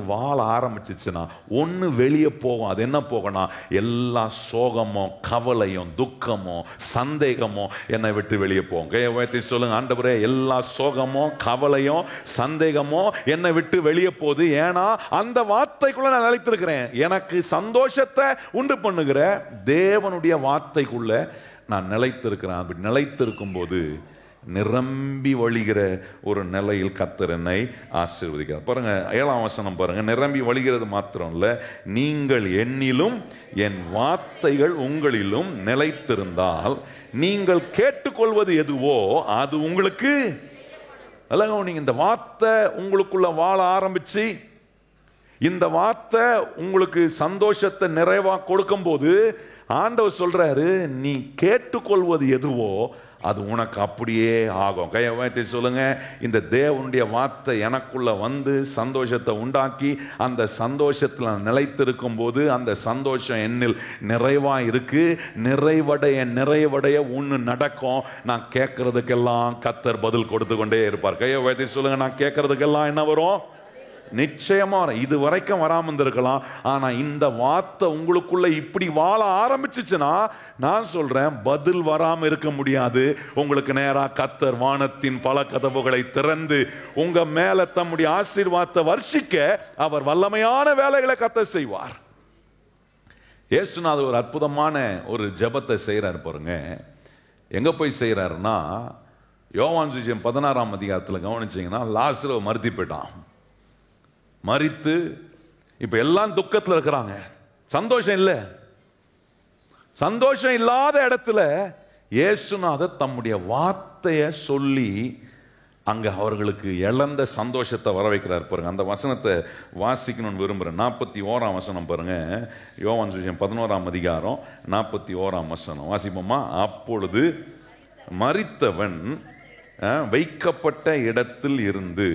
வாழ ஆரம்பிச்சிச்சுன்னா ஒண்ணு வெளியே போகும். அது என்ன போகணும்? எல்லா சோகமும் கவலையும் துக்கமும் சந்தேகமும் என்னை விட்டு வெளியே போகும். கையை உயர்த்தி சொல்லுங்க, ஆண்டவரே, எல்லா சோகமும் கவலையும் சந்தேகமும் என்னை விட்டு வெளியே போகுது. ஏன்னா அந்த வார்த்தைக்குள்ள நான் நிலைத்திருக்கிறேன். எனக்கு சந்தோஷத்தை உண்டு பண்ணுகிற தேவனுடைய வார்த்தைக்குள்ள நான் நிலைத்திருக்கிறேன். அப்படி நிலைத்திருக்கும் போது நிரம்பி வழிகிற ஒரு நிலையில் கர்த்தர் என்னை ஆசீர்வதிக்கிறார். பாருங்க 7ஆம் வசனம் பாருங்க. நிரம்பி வழிகிறது மாத்திரம் இல்ல, நீங்கள் என்னிலும் என் வார்த்தைகள் உங்களிலும் நிலைத்திருந்தால் நீங்கள் கேட்டுக்கொள்வது எதுவோ அது உங்களுக்கு. நீங்க இந்த வார்த்தை உங்களுக்குள்ள வாழ ஆரம்பிச்சு, இந்த வார்த்தை உங்களுக்கு சந்தோஷத்தை நிறைவா கொடுக்கும் போது ஆண்டவர் சொல்றாரு, நீ கேட்டுக்கொள்வது எதுவோ அது உனக்கு அப்படியே ஆகும். கையை உயர்த்தி சொல்லுங்க, இந்த தேவனுடைய வார்த்தை எனக்குள்ள வந்து சந்தோஷத்தை உண்டாக்கி அந்த சந்தோஷத்துல நிலைத்திருக்கும் போது அந்த சந்தோஷம் என்னில் நிறைவா இருக்கு. நிறைவடைய ஒன்று நடக்கும். நான் கேட்கறதுக்கெல்லாம் கர்த்தர் பதில் கொடுத்து கொண்டே இருப்பார். கையை உயர்த்தி சொல்லுங்க, நான் கேட்கறதுக்கெல்லாம் என்ன வரும்? நிச்சயமா இது வரைக்கும் வராம இருந்திருக்கலாம். ஆனா இந்த வார்த்தை உங்களுக்குள்ள இப்படி வாழ ஆரம்பிச்சுச்சுன்னா நான் சொல்றேன், பதில் வராம இருக்க முடியாது. உங்களுக்கு நேரா கர்த்தர் வானத்தின் பல கதவுகளை திறந்து உங்க மேல தம்முடைய ஆசீர்வாதத்தை வர்ஷிக்க அவர் வல்லமையான வேலைகளை கர்த்தர் செய்வார். இயேசுநாதர் ஒரு அற்புதமான ஒரு ஜெபத்தை செய்யறாரு பாருங்க. எங்க போய் செய்யறாருன்னா, யோவான் சுவிசேஷம் 16ஆம் அதிகாரத்தில் கவனிச்சீங்கன்னா, லாசருவை மரித்து போயிட்டான். மரித்து இப்ப எல்லாம் துக்கத்தில் இருக்கிறாங்க. சந்தோஷம் இல்லை. சந்தோஷம் இல்லாத இடத்துல இயேசுநாதர் தம்முடைய வார்த்தையை சொல்லி அங்க அவர்களுக்கு இழந்த சந்தோஷத்தை வர வைக்கிறார் பாருங்க. அந்த வசனத்தை வாசிக்கணும்னு விரும்புறேன். 41ஆம் வசனம் பாருங்க. யோவான் சுவிசேஷம் 11ஆம் அதிகாரம் 41ஆம் வசனம் வாசிப்போமா? அப்பொழுது மரித்தவன் வைக்கப்பட்ட இடத்தில் இருந்து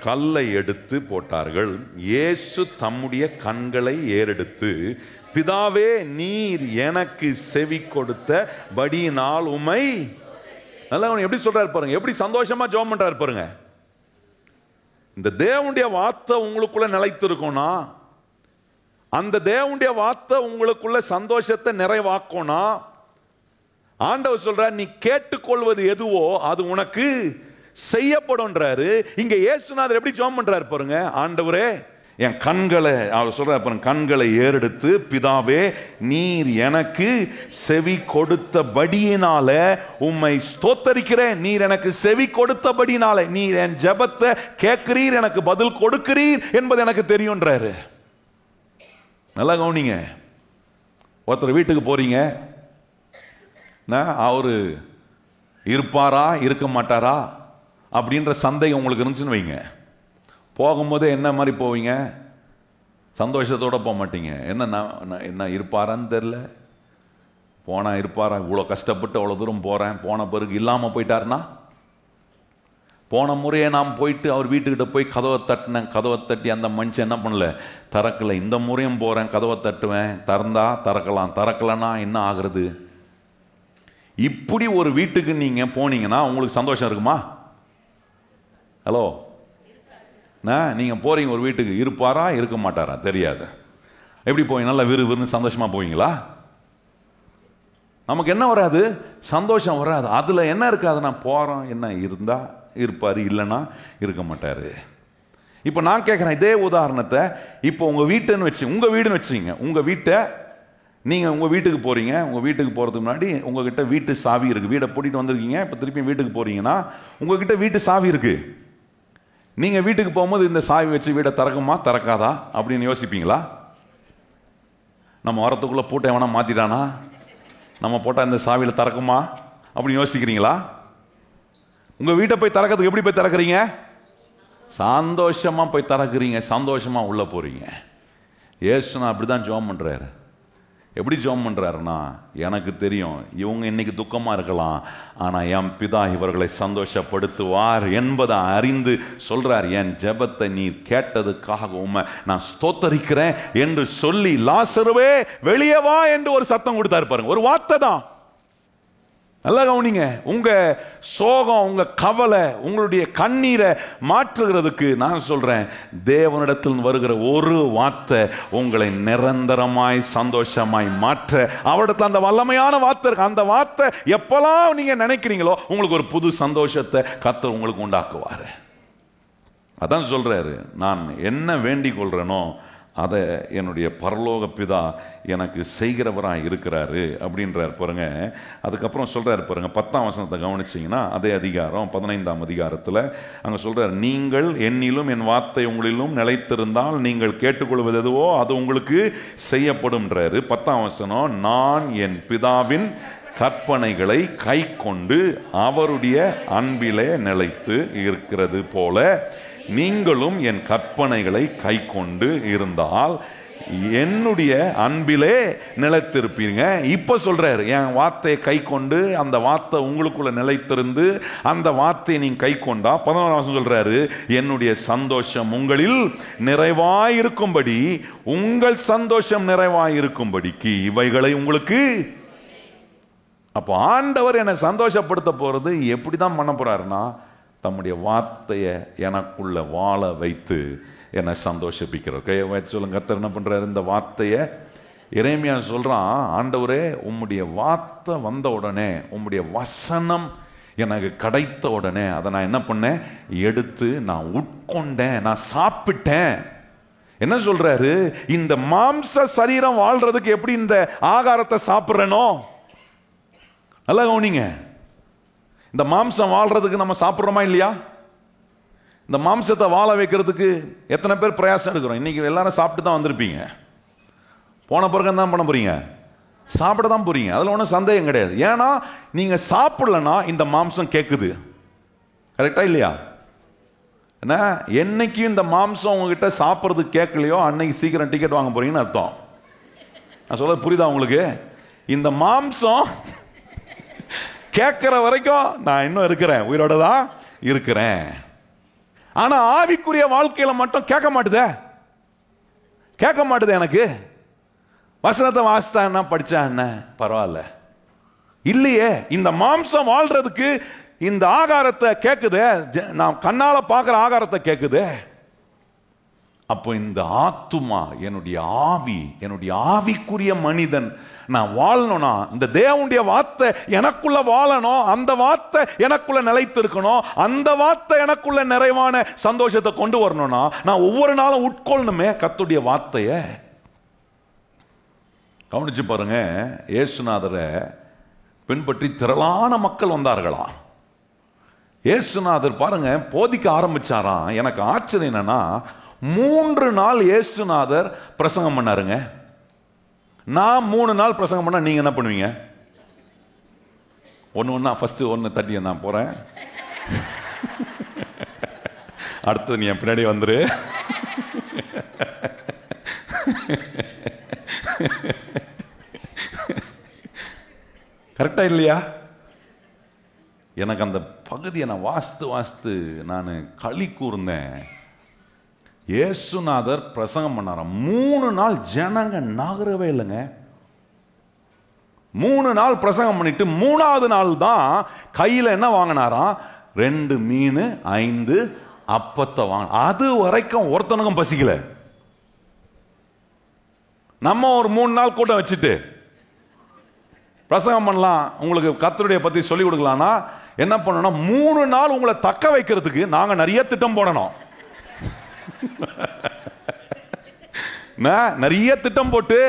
கல்லை எடுத்து போட்டார்கள். இயேசு தம்முடைய கண்களை ஏறெடுத்து, பிதாவே நீர் எனக்கு செவி கொடுத்த படியினால் உம்மை. எப்படி சொல்றாரு பாருங்க, எப்படி சந்தோஷமா ஜெபம் பண்றாரு பாருங்க. இந்த தேவனுடைய வார்த்தை உங்களுக்குள்ள நிலைத்திருக்கும்னா, அந்த தேவனுடைய வார்த்தை உங்களுக்குள்ள சந்தோஷத்தை நிறைவாக்கும்னா, ஆண்டவர் சொல்றார், நீ கேட்டுக்கொள்வது எதுவோ அது உனக்கு செய்யப்படும்ன்றாரு. இங்க இயேசுநாதர் எப்படி ஜெபம் பண்றாரு பாருங்க. ஆண்டவரே என் கண்களை, அவர் சொல்றாரு பாருங்க, கண்களை ஏறெடுத்து, பிதாவே நீர் எனக்கு செவி கொடுத்தபடியினால உம்மை ஸ்தோத்தரிக்கிறேன். நீர் எனக்கு செவி கொடுத்தபடினால, நீர் என் ஜெபத்தை கேட்கிறீர், எனக்கு பதில் கொடுக்கிறீர் என்பது எனக்கு தெரியும்ன்றாரு. நல்லா கவனிங்க. ஒருத்தர் வீட்டுக்கு போறீங்க, அவரு இருப்பாரா இருக்க மாட்டாரா அப்படின்ற சந்தேகம் உங்களுக்கு இருந்துச்சுன்னு வைங்க. போகும்போது என்ன மாதிரி போவீங்க? சந்தோஷத்தோட போக மாட்டீங்க. என்ன இருப்பாரான்னு தெரியல, போனா இருப்பாரா, இவ்வளோ கஷ்டப்பட்டு அவ்வளோ தூரம் போறேன், போன பிறகு இல்லாமல் போயிட்டாருன்னா. போன முறையே நாம் போயிட்டு அவர் வீட்டுக்கிட்ட போய் கதவை தட்டினேன், கதவை தட்டி அந்த மனுஷன் என்ன பண்ணல, திறக்கல. இந்த முறையும் போறேன், கதவை தட்டுவேன், திறந்தா திறக்கலாம், திறக்கலன்னா என்ன ஆகுறது? இப்படி ஒரு வீட்டுக்கு நீங்க போனீங்கன்னா உங்களுக்கு சந்தோஷம் இருக்குமா? ஹலோ, நீங்க போறீங்க ஒரு வீட்டுக்கு, இருப்பாரா இருக்க மாட்டாரா தெரியாது. எப்படி போவீங்க? நல்லா விறுவிறுன்னு சந்தோஷமா போவீங்களா? நமக்கு என்ன வராது? சந்தோஷம் வராது. அதுல என்ன இருக்காது? நான் போறோம், என்ன இருந்தா இருப்பாரு, இல்லைன்னா இருக்க மாட்டாரு. இப்ப நான் கேட்கிறேன் இதே உதாரணத்தை. இப்போ உங்க வீடுன்னு வச்சுங்க. உங்க வீட்டை நீங்க உங்க வீட்டுக்கு போறீங்க. உங்க வீட்டுக்கு போறதுக்கு முன்னாடி உங்ககிட்ட வீட்டு சாவி இருக்கு. வீடை பூட்டிட்டு வந்திருக்கீங்க. இப்ப திருப்பி வீட்டுக்கு போறீங்கன்னா உங்ககிட்ட வீட்டு சாவி இருக்கு. நீங்க வீட்டுக்கு போகும்போது இந்த சாவி வச்சு வீடை திறக்குமா திறக்காதா அப்படின்னு யோசிப்பீங்களா? நம்ம வரத்துக்குள்ள பூட்டை எவனா மாத்திட்டானா, நம்ம போட்டா இந்த சாவியில திறக்குமா அப்படின்னு யோசிக்கிறீங்களா? உங்க வீட்டை போய் திறக்கிறதுக்கு எப்படி போய் திறக்கிறீங்க? சந்தோஷமா போய் திறக்கிறீங்க, சந்தோஷமா உள்ள போறீங்க. இயேசுனா அப்படிதான் ஜெபம் பண்றாரு. எப்படி ஜெபம் பண்றாருன்னா, எனக்கு தெரியும் இவங்க இன்னைக்கு துக்கமா இருக்கலாம், ஆனா என் பிதா இவர்களை சந்தோஷப்படுத்துவார் என்பதை அறிந்து சொல்றார், என் ஜெபத்தை நீ கேட்டதுக்காக உம்மை நான் ஸ்தோத்தரிக்கிறேன் என்று சொல்லி, லாசருவே வெளியே வா என்று ஒரு சத்தம் கொடுத்தாரு பாருங்க. ஒரு வார்த்தை தான். நல்லா கவனிங்க. உங்க சோகம், உங்க கவலை, உங்களுடைய கண்ணீரை மாற்றுகிறதுக்கு நான் சொல்றேன், தேவனிடத்தில் வருகிற ஒரு வார்த்தை உங்களை நிரந்தரமாய் சந்தோஷமாய் மாற்ற அவரிடத்தில் அந்த வல்லமையான வார்த்தை இருக்கு. அந்த வார்த்தை எப்பெல்லாம் நீங்க நினைக்கிறீங்களோ உங்களுக்கு ஒரு புது சந்தோஷத்தை கர்த்தர் உங்களுக்கு உண்டாக்குவாரு. அதான் சொல்றாரு, நான் என்ன வேண்டிக் கொள்றேனோ அதை என்னுடைய பரலோக பிதா எனக்கு செய்கிறவராக இருக்கிறாரு அப்படின்றார் பாருங்க. அதுக்கப்புறம் சொல்றாரு பாருங்க, 10ஆம் வசனத்தை கவனிச்சிங்கன்னா அதே அதிகாரம் 15ஆம் அதிகாரத்தில் அங்கே சொல்றாரு, நீங்கள் என்னிலும் என் வார்த்தை உங்களிலும் நிலைத்திருந்தால் நீங்கள் கேட்டுக்கொள்வது எதுவோ அது உங்களுக்கு செய்யப்படும்ன்றாரு. 10ஆம் வசனம், நான் என் பிதாவின் கற்பனைகளை கை கொண்டு அவருடைய அன்பிலே நிலைத்து இருக்கிறது போல நீங்களும் என் கற்பனைகளை கை கொண்டு இருந்தால் என்னுடைய அன்பிலே நிலைத்திருப்பீங்க. இப்ப சொல்றாரு, என் வார்த்தையை கை கொண்டு அந்த வார்த்தை உங்களுக்குள்ள நிலைத்திருந்து அந்த வார்த்தையை நீங்க கை கொண்டா, 11ஆம் சொல்றாரு, என்னுடைய சந்தோஷம் உங்களில் நிறைவாயிருக்கும்படி, உங்கள் சந்தோஷம் நிறைவாயிருக்கும்படிக்கு இவைகளை உங்களுக்கு. அப்போ ஆண்டவர் என்னை சந்தோஷப்படுத்த போறது எப்படிதான் பண்ண போறாருன்னா, தம்முடைய வார்த்தையை எனக்குள்ள வாழ வைத்து என்னை சந்தோஷிப்பிக்கிறார். கையை வச்சு சொல்லுங்க, கர்த்தர் என்ன பண்றாரு? இந்த வார்த்தையை எரேமியா சொல்றான், ஆண்டவரே உம்முடைய வார்த்தை வந்த உடனே, உம்முடைய வசனம் எனக்கு கிடைத்த உடனே அதை நான் என்ன பண்ணேன்? எடுத்து நான் உட்கொண்டேன், நான் சாப்பிட்டேன். என்ன சொல்றாரு? இந்த மாம்ச சரீரம் வாழ்றதுக்கு எப்படி இந்த ஆகாரத்தை சாப்பிட்றனோ, நல்லா கவனிங்க, இந்த மாம்சம் வாழ்றதுக்கு நம்ம சாப்பிட்றோமா இல்லையா? இந்த மாம்சத்தை வாழ வைக்கிறதுக்கு எத்தனை பேர் பிரயாசம் எடுக்கிறோம்? இன்னைக்கு எல்லாரும் சாப்பிட்டு தான் வந்திருப்பீங்க. போன பிறகு தான் பண்ண போறீங்க, சாப்பிட தான் போறீங்க. அதில் ஒன்றும் சந்தேகம் கிடையாது. ஏன்னா நீங்க சாப்பிடலன்னா இந்த மாம்சம் கேட்குது. கரெக்டா இல்லையா? என்ன, என்னைக்கும் இந்த மாம்சம் உங்ககிட்ட சாப்பிட்றதுக்கு கேட்கலையோ அன்னைக்கு சீக்கிரம் டிக்கெட் வாங்க போறீங்கன்னு அர்த்தம். நான் சொல்ல புரியுதா உங்களுக்கு? இந்த மாம்சம் கேட்கிற வரைக்கும் நான் இன்னும் இருக்கிறேன், உயிரோட தான் இருக்கிறேன். ஆனா ஆவிக்குரிய வாழ்க்கையில மட்டும் கேட்க மாட்டுதே, கேட்க மாட்டுது. எனக்கு வசனத்தை வாசித்தா என்ன, படிச்சா என்ன, பரவாயில்ல இல்லையே. இந்த மாம்சம் வாழ்றதுக்கு இந்த ஆகாரத்தை கேட்குதே, நான் கண்ணால பார்க்கிற ஆகாரத்தை கேட்குதே. அப்போ இந்த ஆத்துமா, என்னுடைய ஆவி, என்னுடைய ஆவிக்குரிய மனிதன் நான் வாழணும்னா, இந்த தேவனுடைய வார்த்தை எனக்குள்ள வாழணும், அந்த வார்த்தை எனக்குள்ள நிலைத்து இருக்கணும், அந்த வார்த்தை எனக்குள்ள நிறைவான சந்தோஷத்தை கொண்டு வரணும்னா நான் ஒவ்வொரு நாளும் உட்கொள்ளணுமே கர்த்தருடைய வார்த்தையை. கவனிச்சு பாருங்க, இயேசுநாதரை பின்பற்றி திரளான மக்கள் வந்தார்களா. இயேசுநாதர் பாருங்க போதிக்க ஆரம்பிச்சாராம். எனக்கு ஆச்சரியம் என்னன்னா, 3 நாள் இயேசுநாதர் பிரசங்கம் பண்ணாருங்க. நான் 3 நாள் பிரசங்கம் பண்ணா நீங்க என்ன பண்ணுவீங்க? ஒன்று ஃபர்ஸ்ட் ஒன்று தட்டி நான் போறேன், அடுத்தது நீ என் பின்னாடி வந்துரு. கரெக்டா இல்லையா? எனக்கு அந்த பகுதியை நான் வாசித்து நான் களி கூர்ந்தேன். இயேசுநாதர் பிரசங்கம் பண்ணாராம். 3 நாள் ஜனங்க நகரவே இல்லைங்க. 3 நாள் பிரசங்கம் பண்ணிட்டு 3ஆவது நாள் தான் கையில் என்ன வாங்கினாராம்? 2 மீன் 5 அப்பத்தை வாங்க. அது வரைக்கும் ஒருத்தனுக்கும் பசிக்கல. நம்ம ஒரு 3 நாள் கூட்டம் வச்சுட்டு பிரசங்கம் பண்ணலாம், உங்களுக்கு கர்த்தருடைய பத்தி சொல்லி கொடுக்கலாம்னா என்ன பண்ணணும்? 3 நாள் உங்களை தக்க வைக்கிறதுக்கு நாங்க நிறைய திட்டம் போடணும். நிறைய திட்டம் போட்டு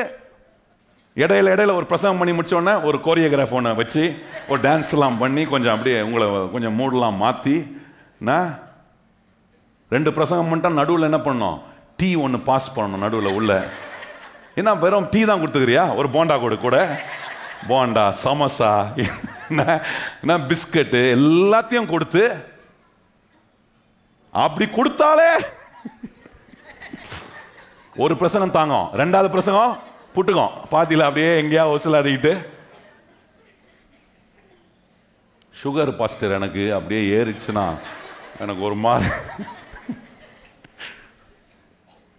இடையில ஒரு பிரசங்கம் பண்ணி முடிச்ச உடனே ஒரு கோரியோகிராஃப் ஒன்று வச்சு ஒரு டான்ஸ் எல்லாம் பண்ணி கொஞ்சம் அப்படியே உங்களை கொஞ்சம் மூடலாம் மாற்றி 2 பிரசங்கம் பண்ணிட்டா நடுவில் என்ன பண்ணணும்? டீ ஒன்று பாஸ் பண்ணணும் நடுவில் உள்ள. என்ன வெறும் டீ தான் கொடுத்துக்கிறியா? ஒரு போண்டா கூட போண்டா, சமோசா, பிஸ்கட்டு எல்லாத்தையும் கொடுத்து அப்படி கொடுத்தாலே ஒரு பிரசங்கம் தாங்கும், 2வது பிரசங்கம் புட்டுக்கும். பாத்தியில அப்படியே எங்கேயா ஒசலாடிக்கிட்டு, சுகர் பாஸ்டர் எனக்கு அப்படியே ஏறிச்சுன்னா எனக்கு ஒரு மாதிரி.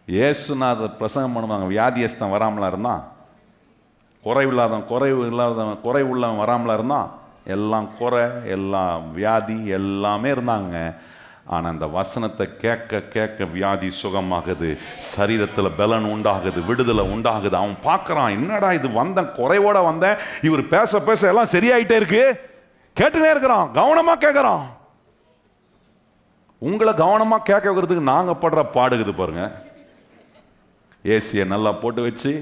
இயேசுநாதர் பிரசங்கம் பண்ணுவாங்க, வியாதியஸ்தன் வராமலா இருந்தான், குறை உள்ளவன் வராமலா இருந்தான், எல்லாம் குறை, எல்லாம் வியாதி எல்லாமே இருந்தாங்க. ஆனா அந்த வசனத்தை கேட்க கேட்க வியாதி சுகமாகுது, சரீரத்தில் பலன் உண்டாகுது, விடுதலை உண்டாகுது. அவன் பார்க்கறான், என்னடா இது, வந்த குறைவோட வந்தேன், இவர் பேச பேச எல்லாம் சரியாயிட்டே இருக்கு. கேட்டுனே இருக்கிறான், கவனமா கேட்கறான். உங்களை கவனமா கேட்க வைக்கிறதுக்கு நாங்க படுற பாடுகுது பாருங்க. ஏசியை நல்லா போட்டு வச்சு,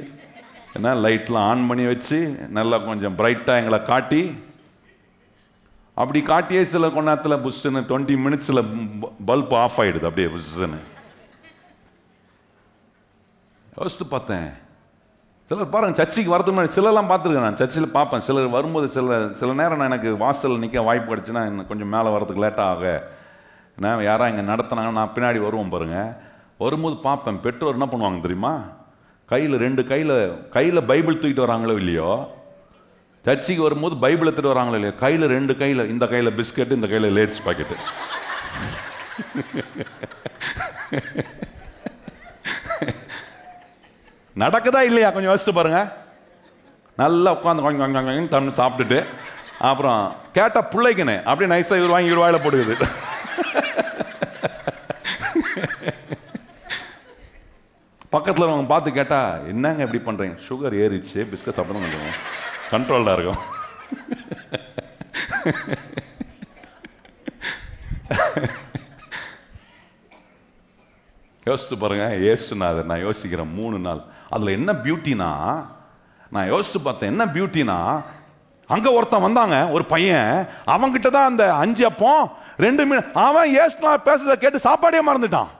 என்ன லைட்லாம் ஆன் பண்ணி வச்சு, நல்லா கொஞ்சம் பிரைட்டாக எங்களை காட்டி, அப்படி காட்டியே சில கொஞ்ச நேரத்தில் புஷ்ஷுன்னு 20 மினிட்ஸில் பல்ப் ஆஃப் ஆகிடுது. அப்படியே புஷ்ஷுன்னு யோசித்து பார்த்தேன். சிலர் பாருங்கள், சர்ச்சைக்கு வரதுக்கு முன்னாடி சிலர்லாம் பார்த்துருக்கேன், நான் சர்ச்சில் பார்ப்பேன். சிலர் வரும்போது சில நேரம் நான் எனக்கு வாசலில் நிற்க வாய்ப்பு கிடச்சுன்னா இன்னும் கொஞ்சம் மேலே வரதுக்கு லேட்டாக நான் யாராக இங்கே நடத்தினாங்க, நான் பின்னாடி வருவோம் பாருங்கள். வரும்போது பார்ப்பேன், பெற்றோர் என்ன பண்ணுவாங்க தெரியுமா, கையில் 2 கையில் பைபிள் தூக்கிட்டு வராங்களோ இல்லையோ, சர்ச்சைக்கு வரும்போது பைபிள் எடுத்துட்டு வராங்களோ இல்லையோ, கையில் 2 கையில், இந்த கையில் பிஸ்கெட்டு, இந்த கையில் லேட்ஸ் பாக்கெட்டு. நடக்குதா இல்லையா கொஞ்சம் யோசிச்சு பாருங்க. நல்லா உட்காந்து கொஞ்சம் தண்ணி சாப்பிட்டுட்டு அப்புறம் கேட்டா பிள்ளைக்குன்னு அப்படியே நைஸா இவர் வாங்கி இவர் வாயில போடுது. பக்கத்தில் அவங்க பார்த்து கேட்டா, என்னங்க எப்படி பண்றீங்க? சுகர் ஏறிச்சு, பிஸ்கட் சாப்பிடணும், கொஞ்சம் கண்ட்ரோல்டா இருக்கும். யோசித்து பாருங்க, ஏசுநாதர் நான் யோசிக்கிறேன் 3 நாள். அதில் என்ன பியூட்டினா, நான் யோசித்து பார்த்தேன் என்ன பியூட்டினா, அங்கே ஒருத்தன் வந்தாங்க, ஒரு பையன், அவன்கிட்ட தான் அந்த 5 அப்பம் 2 மீன், அவன் ஏசுநாதர் பேசுறதை கேட்டு சாப்பாடே மறந்துட்டான்,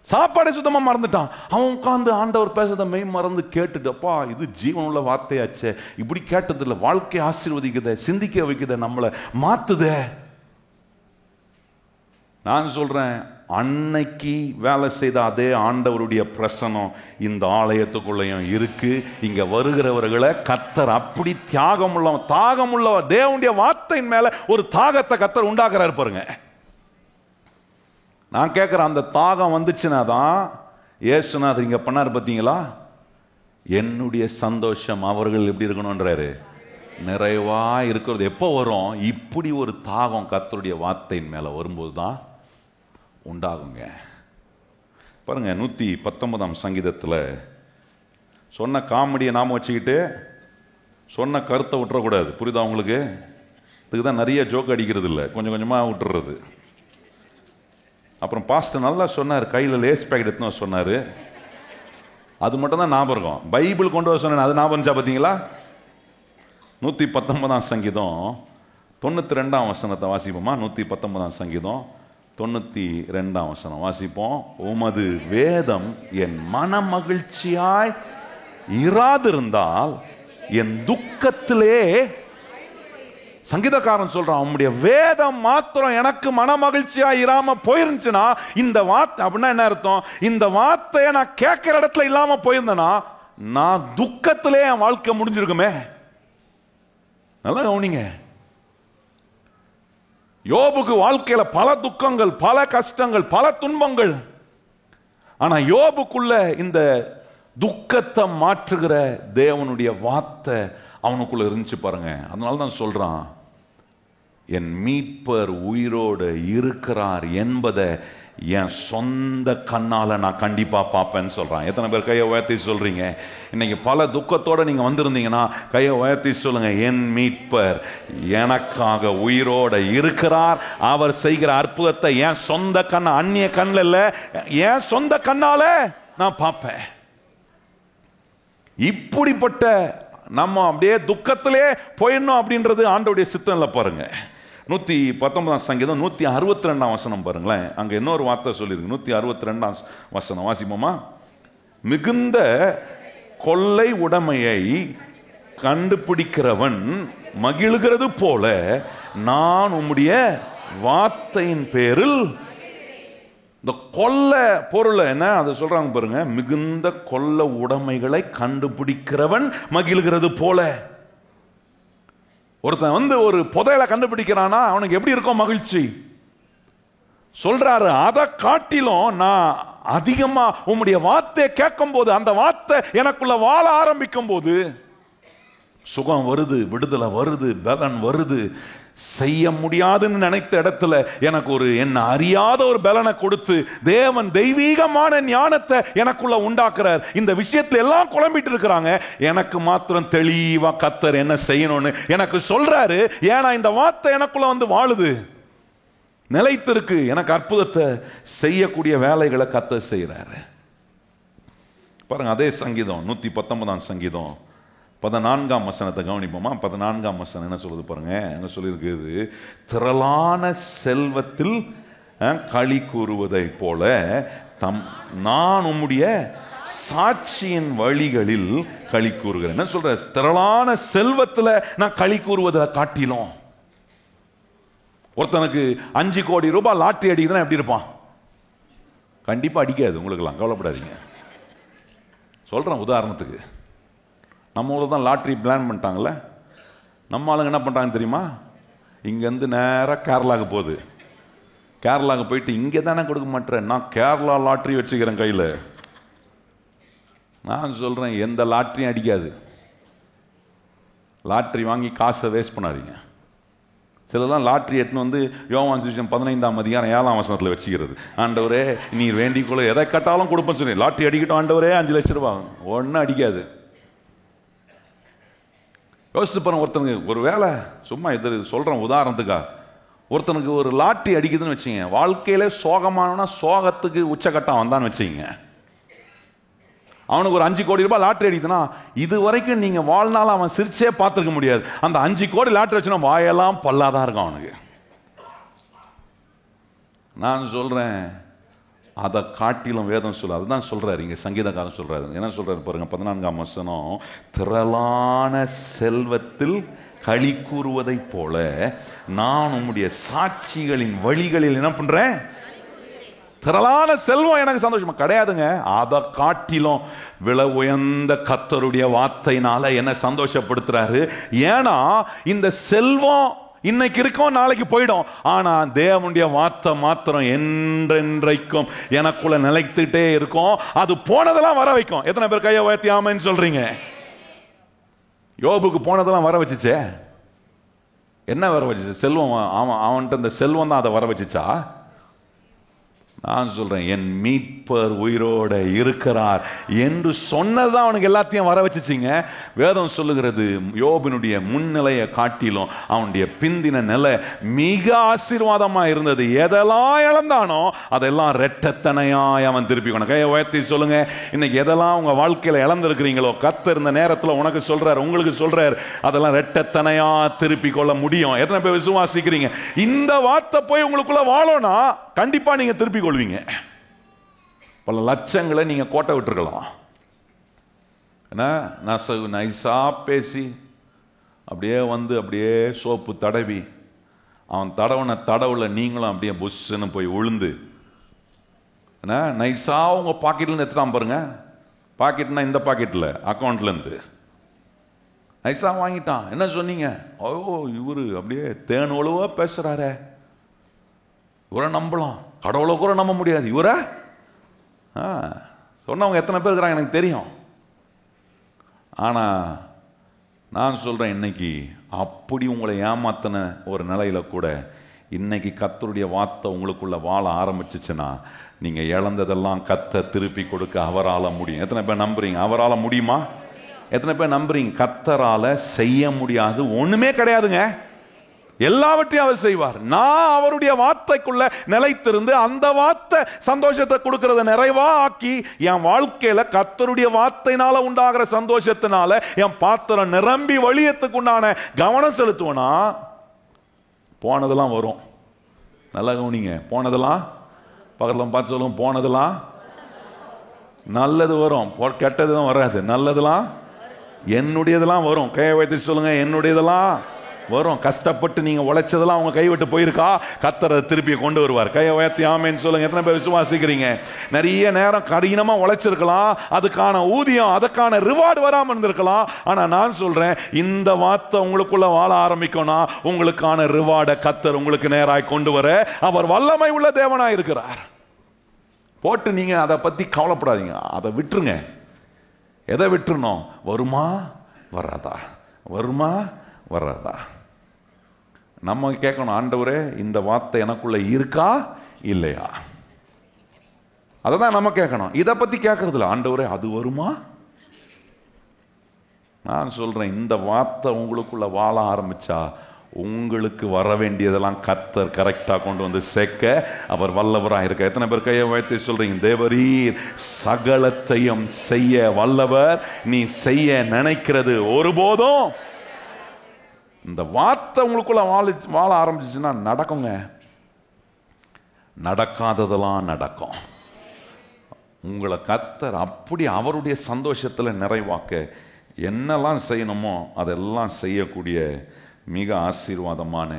சாப்பாடே சுத்தமாக மறந்துட்டான். அவன் உட்காந்து ஆண்டவர் பேசுறதை மெய் மறந்து கேட்டுட்டு, அப்பா இது ஜீவனுள்ள வார்த்தையாச்சே, இப்படி கேட்டதில்லை, வாழ்க்கையை ஆசீர்வதிக்குதே, சிந்திக்க வைக்குதே, நம்மளை மாத்துதே. நான் சொல்றேன், அன்னைக்கு வேலை செய்த அதே ஆண்டவருடைய பிரசனம் இந்த ஆலயத்துக்குள்ளேயும் இருக்கு. இங்க வருகிறவர்களை கர்த்தர் அப்படி தாகமுள்ள தேவனுடைய வார்த்தையின் மேல ஒரு தாகத்தை கர்த்தர் உண்டாக்குறாரு பாருங்க. நான் கேட்கிறேன், அந்த தாகம் வந்துச்சுன்னா தான் இயேசுநாதர் இங்க பண்ணாரு பார்த்தீங்களா, என்னுடைய சந்தோஷம் அவர்கள் எப்படி இருக்கணும்ன்றாரு, நிறைவா இருக்கிறது. எப்போ வரும்? இப்படி ஒரு தாகம் கர்த்தருடைய வார்த்தையின் மேல வரும்போது தான் உண்டாகுங்க. பாருங்க, 119 சங்கீதத்தில் சொன்ன காமெடியை நாம வச்சுக்கிட்டு சொன்ன கருத்தை விட்டுறக்கூடாது. புரியுதா உங்களுக்கு? இதுக்கு தான் நிறைய ஜோக் அடிக்கிறது இல்லை, கொஞ்சம் கொஞ்சமாக விட்டுறது. அப்புறம் பாஸ்டர் நல்லா சொன்னார், கையில் லேஸ் பேக்கெட் எடுத்துன்னு சொன்னார், அது மட்டும் தான் ஞாபகம் இருக்கும். பைபிள் கொண்டு வர சொன்னேன், அது ஞாபகம் இருந்துச்சா பார்த்தீங்களா? 119 சங்கீதம் 92 வசனத்தை வாசிப்போமா? 119 சங்கீதம் 92 வசனம் வாசிப்போம். உமது வேதம் என் மன மகிழ்ச்சியாய் இராதிருந்தால் என் துக்கத்திலே, சங்கீதக்காரன் சொல்றான், உம்முடைய வேதம் மாத்திரம் எனக்கு மன மகிழ்ச்சியா இராம போயிருந்துச்சுன்னா, இந்த வார்த்தை அப்படின்னா என்ன அர்த்தம், இந்த வார்த்தையை நான் கேட்கிற இடத்துல இல்லாம போயிருந்தேன்னா நான் துக்கத்திலே என் வாழ்க்கை முடிஞ்சிருக்குமே. நல்லா கவனிங்க, யோபுக்கு வாழ்க்கையில பல துக்கங்கள், பல கஷ்டங்கள், பல துன்பங்கள். ஆனா யோபுக்குள்ள இந்த துக்கத்தை மாற்றுகிற தேவனுடைய வார்த்தை அவனுக்குள்ள இருந்துச்சு பாருங்க. அதனால தான் சொல்றான், என் மீட்பர் உயிரோடு இருக்கிறார் என்பதை என் சொந்த கண்ணால நான் கண்டிப்பா பார்ப்பேன்னு சொல்றான். எத்தனை பேர் கையை உயர்த்தி சொல்றீங்க? இன்னைக்கு பல துக்கத்தோட நீங்க வந்திருந்தீங்கன்னா கையை உயர்த்தி சொல்லுங்க, என் மீட்பர் எனக்காக உயிரோட இருக்கிறார், அவர் செய்கிற அற்புதத்தை என் சொந்த கண்ண, அந்நிய கண்ணில் இல்ல, என் சொந்த கண்ணால நான் பார்ப்பேன். இப்படிப்பட்ட நம்ம அப்படியே துக்கத்திலே போயிடணும் அப்படின்றது ஆண்டவருடைய சித்தம் இல்லை பாருங்க. 119 சங்கீதம் 162 வசனம் பாருங்களேன், அங்க இன்னொரு வார்த்தை சொல்லியிருக்கு. 162 வசனம் வாசிப்போமா? மிகுந்த கொள்ளை உடைமையை கண்டுபிடிக்கிறவன் மகிழ்கிறது போல நான் உம்முடைய வார்த்தையின் பேரில். இந்த கொள்ள பொருள் என்ன அதை சொல்றாங்க பாருங்க, மிகுந்த கொள்ள உடைமைகளை கண்டுபிடிக்கிறவன் மகிழ்கிறது போல. ஒருத்தன் ஒரு புதையலை கண்டுபிடிக்கிறானா அவனுக்கு எப்படி இருக்கும் மகிழ்ச்சி? சொல்றாரு, அதை காட்டிலும் நான் அதிகமா உம்முடைய வார்த்தையை கேட்கும் போது, அந்த வார்த்தை எனக்குள்ள வாழ ஆரம்பிக்கும் போது சுகம் வருது, விடுதலை வருது, பலன் வருது. செய்ய முடியாதுன்னு நினைத்த இடத்துல எனக்கு என்ன அறியாத ஒரு பலனை கொடுத்து தேவன் தெய்வீகமான ஞானத்தை எனக்குள்ள உண்டாக்குறார். இந்த விஷயத்துல எல்லாம் குழம்பிட்டு இருக்கிறாங்க, எனக்கு மாத்திரம் தெளிவா கர்த்தர் என்ன செய்யணும்னு எனக்கு சொல்றாரு. ஏன்னா இந்த வார்த்தை எனக்குள்ள வாழுது, நிலைத்திருக்கு. எனக்கு அற்புதத்தை செய்யக்கூடிய வேலைகளை கர்த்தர் செய்யறாரு. பாருங்க, அதே சங்கீதம் 119 சங்கீதம் 14 வசனத்தை கவனிப்போமா? 14 வசனம் என்ன சொல்லுது பாருங்க. என்ன சொல்லியிருக்குது? திரளான செல்வத்தில் களி கூறுவதை போல நான் உம்முடைய சாட்சியின் வழிகளில் களி கூறுகிறேன். என்ன சொல்ற? திரளான செல்வத்துல நான் களி கூறுவதை காட்டிலும். ஒருத்தனுக்கு 5 கோடி ரூபாய் லாட்டரி அடிக்குதுன்னா எப்படி இருப்பான்? கண்டிப்பா அடிக்காது. உங்களுக்கெல்லாம் கவலைப்படாதீங்க. சொல்றேன் உதாரணத்துக்கு. நம்ம ஊரில் தான் லாட்டரி பிளான் பண்ணிட்டாங்கல்ல. நம்ம ஆளுங்க என்ன பண்ணுறாங்க தெரியுமா? இங்கேருந்து நேராக கேரளாவுக்கு போகுது. கேரளாவுக்கு போயிட்டு இங்கே தானே கொடுக்க மாட்டேன், நான் கேரளா லாட்ரி வச்சுக்கிறேன் கையில். நான் சொல்கிறேன், எந்த லாட்ரியும் அடிக்காது. லாட்ரி வாங்கி காசை வேஸ்ட் பண்ணாதீங்க. சிலதான் லாட்ரி எட்டுன்னு வந்து யோவான் சுவிசேஷம் 15:7 வச்சுக்கிறது. ஆண்டவரே நீ வேண்டிக்கொள்ள எதை கட்டாலும் கொடுப்பேன்னு சொல்லி லாட்ரி அடிக்கட்டும் ஆண்டவரே 5 லட்சம் ரூபாய். ஒன்றும் அடிக்காது. யோசிச்சு பாருங்க. ஒருத்தனுக்கு ஒரு வேலை சும்மா இது சொல்கிறேன் உதாரணத்துக்கா, ஒருத்தனுக்கு ஒரு லாட்ரி அடிக்குதுன்னு வச்சுங்க, வாழ்க்கையில சோகமானவனா சோகத்துக்கு உச்சக்கட்டம் வந்தான்னு வச்சுங்க, அவனுக்கு ஒரு 5 கோடி ரூபாய் லாட்ரி அடிக்குதுன்னா இது வரைக்கும் நீங்க வாழ்நாள் அவன் சிரிச்சே பார்த்துருக்க முடியாது. அந்த 5 கோடி லாட்ரி வச்சுன்னா வாயெல்லாம் பல்லாதான் இருக்கும் அவனுக்கு. நான் சொல்றேன், அதை காட்டிலும் வேதம் சொல்ல. அதுதான் சொல்றாரு இங்க சங்கீதக்காரன் சொல்றாரு. என்ன சொல்றாரு பாருங்க, 14 வசனம். திரளான செல்வத்தில் களி கூறுவதை போல நான் உம்முடைய சாட்சிகளின் வழிகளில் என்ன பண்றேன்? திரளான செல்வம் எனக்கு சந்தோஷமா கிடையாதுங்க. அதை காட்டிலும் விலை உயர்ந்த கர்த்தருடைய வார்த்தையினால என்ன சந்தோஷப்படுத்துறாரு. ஏன்னா இந்த செல்வம் இன்னைக்கு இருக்கும், நாளைக்கு போயிடும். ஆனா தேவனுடைய வார்த்தை மாத்திரம் என்றென்றைக்கும் எனக்குள்ள நிலைத்துட்டே இருக்கும். அது போனதெல்லாம் வர வைக்கும். எத்தனை பேர் கையை உயர்த்தி ஆமென்னு சொல்றீங்க? யோபுக்கு போனதெல்லாம் வர வச்சுச்சே. என்ன வர வச்சுச்சு? செல்வம். அவன்கிட்ட இந்த செல்வம் தான் அதை வர வச்சுச்சா? நான் சொல்றேன், என் மீட்பர் உயிரோட இருக்கிறார் என்று சொன்னதான் அவனுக்கு எல்லாத்தையும் வர வச்சுச்சிங்க. வேதம் சொல்லுகிறது, யோபினுடைய முன்னிலையை காட்டிலும் அவனுடைய பிந்தின நிலை மிக ஆசீர்வாதமா இருந்தது. எதெல்லாம் இழந்தானோ அதெல்லாம் ரெட்டத்தனையாய் அவன் திருப்பி கொண்டு. கையை உயர்த்தி சொல்லுங்க, இன்னைக்கு எதெல்லாம் உங்க வாழ்க்கையில இழந்திருக்கிறீங்களோ கர்த்தர் இந்த நேரத்தில் உனக்கு சொல்றாரு, உங்களுக்கு சொல்றாரு, அதெல்லாம் ரெட்டத்தனையா திருப்பி கொள்ள முடியும். எத்தனை பேர் விசுவாசிக்கிறீங்க? இந்த வார்த்தை போய் உங்களுக்குள்ள வாழோனா கண்டிப்பா நீங்க திருப்பி கொள்வீங்க. பல லட்சங்களை நீங்க கோட்டை விட்டுருக்கலாம். நைசா பேசி அப்படியே வந்து அப்படியே சோப்பு தடவி அவன் தடவுன தடவுல நீங்களும் அப்படியே புஷ்ன்னு போய் உளுந்து நைசா உங்க பாக்கெட்ல இருந்து எடுத்துட்டான் பாருங்க. பாக்கெட்னா இந்த பாக்கெட்ல அக்கௌண்ட்ல இருந்து நைசா வாங்கிட்டான். என்ன சொன்னீங்க? ஓ இவரு அப்படியே தேன் ஒழுவா பேசுறாரே, இவரை நம்பலாம், கடவுளை கூட நம்ப முடியாது இவரை சொன்னவங்க எத்தனை பேர் இருக்கிறாங்க எனக்கு தெரியும். ஆனா நான் சொல்றேன், இன்னைக்கு அப்படி உங்களை ஏமாத்தின ஒரு நிலையில கூட இன்னைக்கு கர்த்தருடைய வார்த்தை உங்களுக்குள்ள வாழ ஆரம்பிச்சுச்சுன்னா நீங்க இழந்ததெல்லாம் கர்த்தர் திருப்பி கொடுக்க அவரால முடியும். எத்தனை பேர் நம்புறீங்க? அவரால முடியுமா? எத்தனை பேர் நம்புறீங்க? கர்த்தரால செய்ய முடியாது ஒண்ணுமே கிடையாதுங்க. எல்லாவற்றையும் அவர் செய்வார். நான் அவருடைய வார்த்தைக்குள்ள நிலைத்திருந்து அந்த வார்த்தை சந்தோஷத்தை கொடுக்கிறத நிறைவா ஆக்கி என் வாழ்க்கையில கர்த்தருடைய வார்த்தையினால உண்டாகிற சந்தோஷத்தினால என் பாத்திரம் நிரம்பி வழியத்துக்கு உண்டான கவனம் செலுத்துவனா போனதெல்லாம் வரும். நல்லா கவனிங்க, போனதெல்லாம் பக்கத்துல பார்த்து சொல்லுவோம், போனதெல்லாம் நல்லது வரும், கெட்டதுதான் வராது. நல்லதெல்லாம் என்னுடையதெல்லாம் வரும். கையை வைத்து சொல்லுங்க, என்னுடையதெல்லாம் வரும். கஷ்டப்பட்டு நீங்க உழைச்சதெல்லாம் அவங்க கைவிட்டு போயிருக்கா, கர்த்தர் திருப்பி கொண்டு வருவார். கையை உயர்த்தி ஆமென்னு சொல்லுங்க. எத்தனை பேர் விசுவாசிக்கிறீங்க? நிறைய நேரம் கடினமா உழைச்சிருக்கலாம், அதுக்கான ஊதியம் அதுக்கான ரிவார்டு வராம இருந்திருக்கலாம். ஆனா நான் சொல்றேன், இந்த வார்த்தை உங்களுக்குள்ள வாழ ஆரம்பிக்கும்னா உங்களுக்கான ரிவார்டை கர்த்தர் உங்களுக்கு நேராய் கொண்டு வர அவர் வல்லமை உள்ள தேவனாய் இருக்கிறார். போட்டு நீங்க அதை பத்தி கவலைப்படாதீங்க, அதை விட்டுருங்க. எதை விட்டுறணும்? வருமா வராதா, வருமா வராதா. நம்ம கேட்கணும், ஆண்டவரே இந்த வார்த்தை எனக்குள்ள இருக்கா இல்லையா? அதை தான் நம்ம கேட்கணும். இதை பத்தி கேட்கறதில்ல. ஆண்டவரே அது வருமா? நான் சொல்றேன், இந்த வார்த்தை உங்களுக்குள்ள வாழ ஆரம்பிச்சா உங்களுக்கு வர வேண்டியதெல்லாம் கர்த்தர் கரெக்டா கொண்டு வந்து சேர்க்க அவர் வல்லவராக இருக்க. எத்தனை பேர் கையை வைத்து சொல்றீங்க, தேவரீர் சகலத்தையும் செய்ய வல்லவர், நீ செய்ய நினைக்கிறது ஒருபோதும். இந்த வார்த்தை உங்களுக்குள்ள வாழ ஆரம்பிச்சுன்னா நடக்குங்க. நடக்காததெல்லாம் நடக்கும். உங்களை கர்த்தர் அப்படி அவருடைய சந்தோஷத்தில் நிறைவாக்க என்னெல்லாம் செய்யணுமோ அதெல்லாம் செய்யக்கூடிய மிக ஆசீர்வாதமான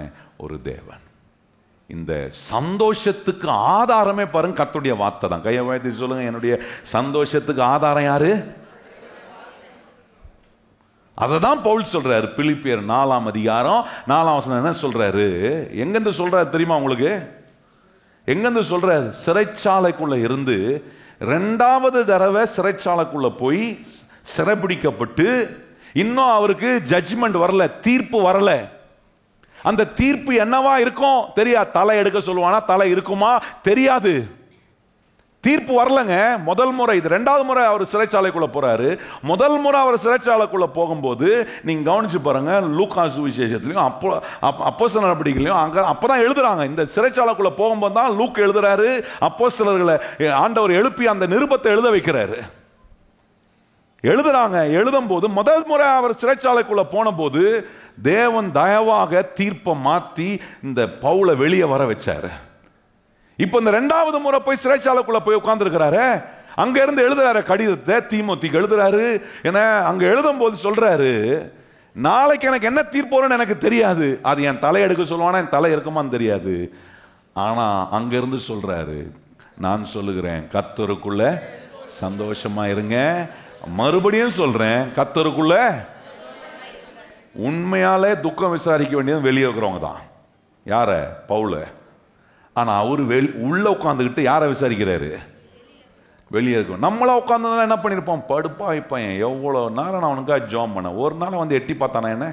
ஒரு தேவன். இந்த சந்தோஷத்துக்கு ஆதாரமே பாருங்க கர்த்தருடைய வார்த்தை தான். கையை உயர்த்தி சொல்லுங்க, என்னுடைய சந்தோஷத்துக்கு ஆதாரம் யாரு? அததான் பவுல் சொல்றாரு. பிலிப்பியர் 4ஆம் அதிகாரம் 4ஆம் வசனம் என்ன சொல்றாரு? எங்கிருந்து சொல்றாரு தெரியுமா உங்களுக்கு? எங்கிருந்து சொல்றாரு? சிறைச்சாலைக்குள்ள இருந்து 2வது தடவை சிறைச்சாலைக்குள்ள போய் சிறைபிடிக்கப்பட்டு இன்னும் அவருக்கு ஜட்ஜ்மெண்ட் வரல, தீர்ப்பு வரல. அந்த தீர்ப்பு என்னவா இருக்கும் தெரியாது. தலை எடுக்க சொல்லுவானா, தலை இருக்குமா தெரியாது. தீர்ப்பு வரலங்க. முதல் முறை, இது 2வது முறை அவர் சிறைச்சாலைக்குள்ள போறாரு. முதல் முறை அவர் சிறைச்சாலைக்குள்ள போகும்போது நீங்க கவனிச்சு பாருங்க, லூக்கா சுவிசேஷத்திலையும் அப்போஸ்தலர் நடவடிக்கையிலையும் அங்க அப்பதான் எழுதுறாங்க. இந்த சிறைச்சாலைக்குள்ள போகும்போது தான் லூக் எழுதுறாரு. அப்போஸ்தலர்களை ஆண்டவர் எழுப்பி அந்த நிருபத்தை எழுத வைக்கிறாரு. எழுதுறாங்க. எழுதும் போது முதல் முறை அவர் சிறைச்சாலைக்குள்ள போன போது தேவன் தயவாக தீர்ப்பை மாத்தி இந்த பவுலை வெளியே வர வச்சாரு. இப்ப இந்த 2வது முறை போய் சிறைச்சாலைக்குள்ள போய் உட்கார்ந்து இருக்கிறாரு. அங்க இருந்து எழுதுறாரு கடிதத்தை தீமோத்திக்கு எழுதுறாரு. ஏன்னா அங்க எழுதும் போது சொல்றாரு, நாளைக்கு எனக்கு என்ன தீர்ப்பு வரும்னு எனக்கு தெரியாது. அது என் தலை எடுக்க சொல்லுவானா, என் தலை இருக்குமான்னு தெரியாது. ஆனா அங்க இருந்து சொல்றாரு, நான் சொல்லுகிறேன் கர்த்தருக்குள்ள சந்தோஷமா இருங்க. மறுபடியும் சொல்றேன், கர்த்தருக்குள்ள. உண்மையாலே துக்கம் விசாரிக்க வேண்டியது வெளியே இருக்கிறவங்க தான். யார? பவுல. ஆனா அவரு உள்ள உட்காந்துக்கிட்டு யாரை விசாரிக்கிறாரு? வெளியே இருக்கும். நம்மளா உட்காந்து என்ன பண்ணிருப்போம்? படுப்பா பையன், எவ்வளவு நேரம் நான் அவனுக்காக ஜாம் பண்ண, ஒரு நாள் வந்து எட்டி பார்த்தானா என்ன?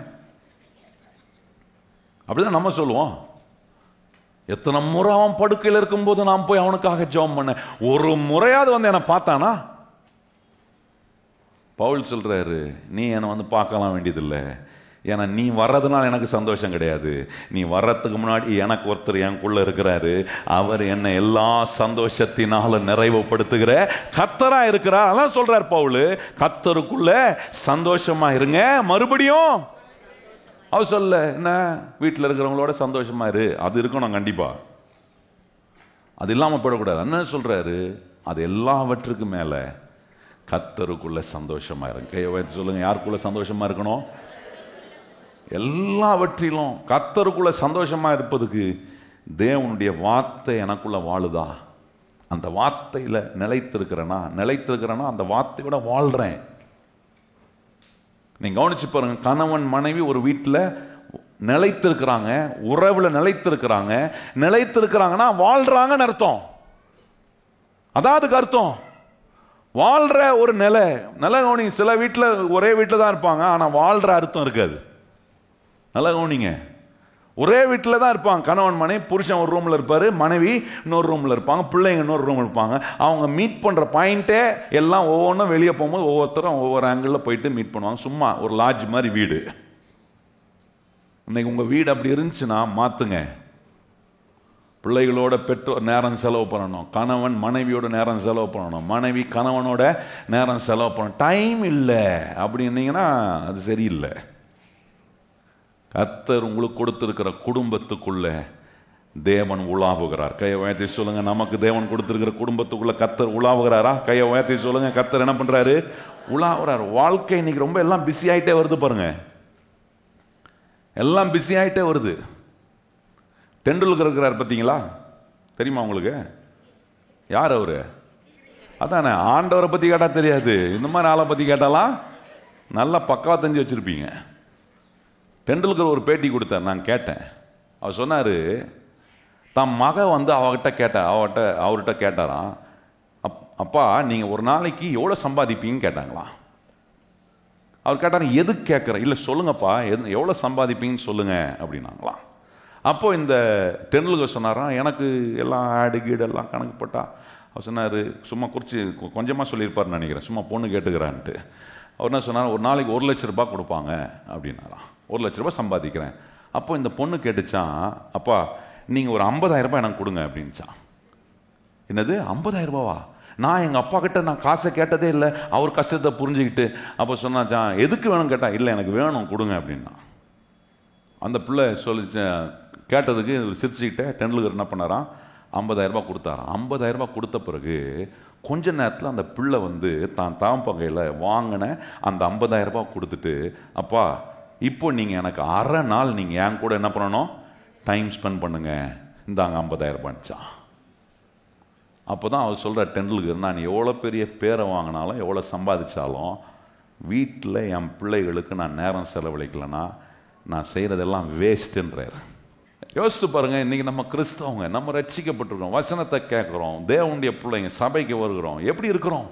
அப்படிதான் நம்ம சொல்லுவோம். எத்தனை முறை அவன் படுக்கையில் இருக்கும்போது நான் போய் அவனுக்காக ஜாம் பண்ண, ஒரு முறையாவது வந்து என்னை பார்த்தானா? பவுல் சொல்றாரு, நீ என்னை வந்து பார்க்கலாம் வேண்டியதில்லை. ஏன்னா நீ வர்றதுனால எனக்கு சந்தோஷம் கிடையாது. நீ வர்றதுக்கு முன்னாடி எனக்கு ஒருத்தர் எனக்குள்ள இருக்கிறாரு. அவர் என்னை எல்லா சந்தோஷத்தினால நிறைவுபடுத்துகிற கர்த்தரா இருக்கிறார். அதான் சொல்றார் பவுல், கர்த்தருக்குள்ள சந்தோஷமா இருங்க. மறுபடியும் அவர் சொல்ல, என்ன வீட்டில் இருக்கிறவங்களோட சந்தோஷமா இரு, அது இருக்கணும் கண்டிப்பா, அது இல்லாம போயிடக்கூடாது. என்ன சொல்றாரு? அது எல்லாவற்றுக்கு மேல கர்த்தருக்குள்ள சந்தோஷமா இருங்க. கையை வைத்து சொல்லுங்க, யாருக்குள்ள சந்தோஷமா இருக்கணும்? எல்லாவற்றிலும் கர்த்தருக்குள்ள சந்தோஷமா இருப்பதுக்கு தேவனுடைய வார்த்தை எனக்குள்ள வாழுதா? அந்த வார்த்தையில நிலைத்திருக்கிறேனா அந்த வார்த்தையோட வாழ்றேன். நீங்க கவனிச்சு பாருங்க, கணவன் மனைவி ஒரு வீட்டில் நிலைத்திருக்கிறாங்க, உறவுல நிலைத்திருக்கிறாங்கன்னா வாழ்றாங்கன்னு அர்த்தம். அதாவது அர்த்தம் வாழ்ற ஒரு நிலை கவனிங்க. சில வீட்டில் ஒரே வீட்டில் தான் இருப்பாங்க, ஆனா வாழ்ற அர்த்தம் இருக்காது. நல்லா கவனிங்க. ஒரே வீட்டில் தான் இருப்பாங்க, கணவன் மனைவி. புருஷன் ஒரு ரூம்ல இருப்பாரு, மனைவி இன்னொரு ரூம்ல இருப்பாங்க, பிள்ளைங்க இன்னொரு ரூம்ல இருப்பாங்க. அவங்க மீட் பண்ற பாயிண்டே எல்லாம் ஒவ்வொன்றும் வெளியே போகும்போது ஒவ்வொருத்தரும் ஒவ்வொரு ஆங்கிள் போயிட்டு மீட் பண்ணுவாங்க. சும்மா ஒரு லாட்ஜ் மாதிரி வீடு. இன்னைக்கு உங்க வீடு அப்படி இருந்துச்சுன்னா மாத்துங்க. பிள்ளைகளோட பெற்றோர் நேரம் செலவு பண்ணணும், கணவன் மனைவியோட நேரம் செலவு பண்ணணும், மனைவி கணவனோட நேரம் செலவு பண்ணணும். டைம் இல்லை அப்படின்னீங்கன்னா அது சரியில்லை. கர்த்தர் உங்களுக்கு கொடுத்திருக்கிற குடும்பத்துக்குள்ள தேவன் உலாவுகிறார். கையை உயர்த்தி சொல்லுங்க, நமக்கு தேவன் கொடுத்திருக்கிற குடும்பத்துக்குள்ள கர்த்தர் உலாவுகிறாரா? கையை உயர்த்தி சொல்லுங்க, கர்த்தர் என்ன பண்றாரு? உலாவுறாரு. வாழ்க்கை இன்னைக்கு ரொம்ப எல்லாம் பிஸி ஆயிட்டே வருது பாருங்க, எல்லாம் பிஸி ஆயிட்டே வருது. டெண்டுல்கர் இருக்கிறார் பார்த்தீங்களா? தெரியுமா உங்களுக்கு? யார் அவரு? அதானே, ஆண்டவரை பத்தி கேட்டா தெரியாது, இந்த மாதிரி ஆளை பத்தி கேட்டாலாம் நல்லா பக்காவா தெரிஞ்சு வச்சிருப்பீங்க. டெண்டுல்கர் ஒரு பேட்டி கொடுத்தார், நான் கேட்டேன். அவர் சொன்னாரு, தம் மக வந்து அவர்கிட்ட கேட்டாராம், அப்பா நீங்க ஒரு நாளைக்கு எவ்வளவு சம்பாதிப்பீங்கன்னு கேட்டாங்களாம். அவர் கேட்டாரு, எதுக்கு கேட்குற? இல்லை சொல்லுங்கப்பா, எவ்வளோ சம்பாதிப்பீங்கன்னு சொல்லுங்க அப்படின்னாங்களாம். அப்போ இந்த டெண்டுல்கர் சொன்னாராம், எனக்கு எல்லாம் ஆடு கீடு எல்லாம் கணக்கு போட்டா. அவர் சொன்னார், சும்மா கொஞ்சமாக சொல்லியிருப்பாருன்னு நினைக்கிறேன், சும்மா பொண்ணு கேட்டுக்கிறான்ட்டு. அவர் என்ன சொன்னார், ஒரு நாளைக்கு 1 லட்ச ரூபாய் கொடுப்பாங்க அப்படின்னாராம். 1 லட்ச ரூபாய் சம்பாதிக்கிறேன். அப்போ இந்த பொண்ணு கேட்டுச்சான், அப்பா நீங்கள் ஒரு 50,000 ரூபாய் எனக்கு கொடுங்க அப்படின்ச்சான். என்னது 50,000 ரூபாவா? நான் எங்கள் அப்பா கிட்ட நான் காசை கேட்டதே இல்லை. அவர் கஷ்டத்தை புரிஞ்சுக்கிட்டு அப்போ சொன்னாச்சான், எதுக்கு வேணும்னு கேட்டா, இல்லை எனக்கு வேணும் கொடுங்க அப்படின்னா. அந்த பிள்ளை சொல்லிச்சு, கேட்டதுக்கு சிரிச்சுக்கிட்ட டெண்டுல்கர் என்ன பண்ணாராம், 50,000 ரூபாய் கொடுத்தாராம். 50,000 ரூபாய் கொடுத்த பிறகு கொஞ்ச நேரத்தில் அந்த பிள்ளை தான் தாம்பங்கையில் வாங்கின அந்த 50,000 ரூபாய் கொடுத்துட்டு, அப்பா இப்போ நீங்கள் எனக்கு அரை நாள் நீங்கள் என் கூட என்ன பண்ணணும், டைம் ஸ்பெண்ட் பண்ணுங்க, இந்தாங்க 50,000 ரூபாய்ச்சான். அப்போ தான் அவர் சொல்கிற டெண்டுல்கர், நான் எவ்வளோ பெரிய பேரை வாங்கினாலும் எவ்வளோ சம்பாதிச்சாலும் வீட்டில் என் பிள்ளைகளுக்கு நான் நேரம் செலவழிக்கலைன்னா நான் செய்கிறதெல்லாம் வேஸ்ட்டுன்றார். யோசித்து பாருங்கள், இன்றைக்கி நம்ம கிறிஸ்தவங்க, நம்ம ரட்சிக்கப்பட்டிருக்கோம், வசனத்தை கேட்குறோம், தேவனுடைய பிள்ளைங்க, சபைக்கு வருகிறோம், எப்படி இருக்கிறோம்?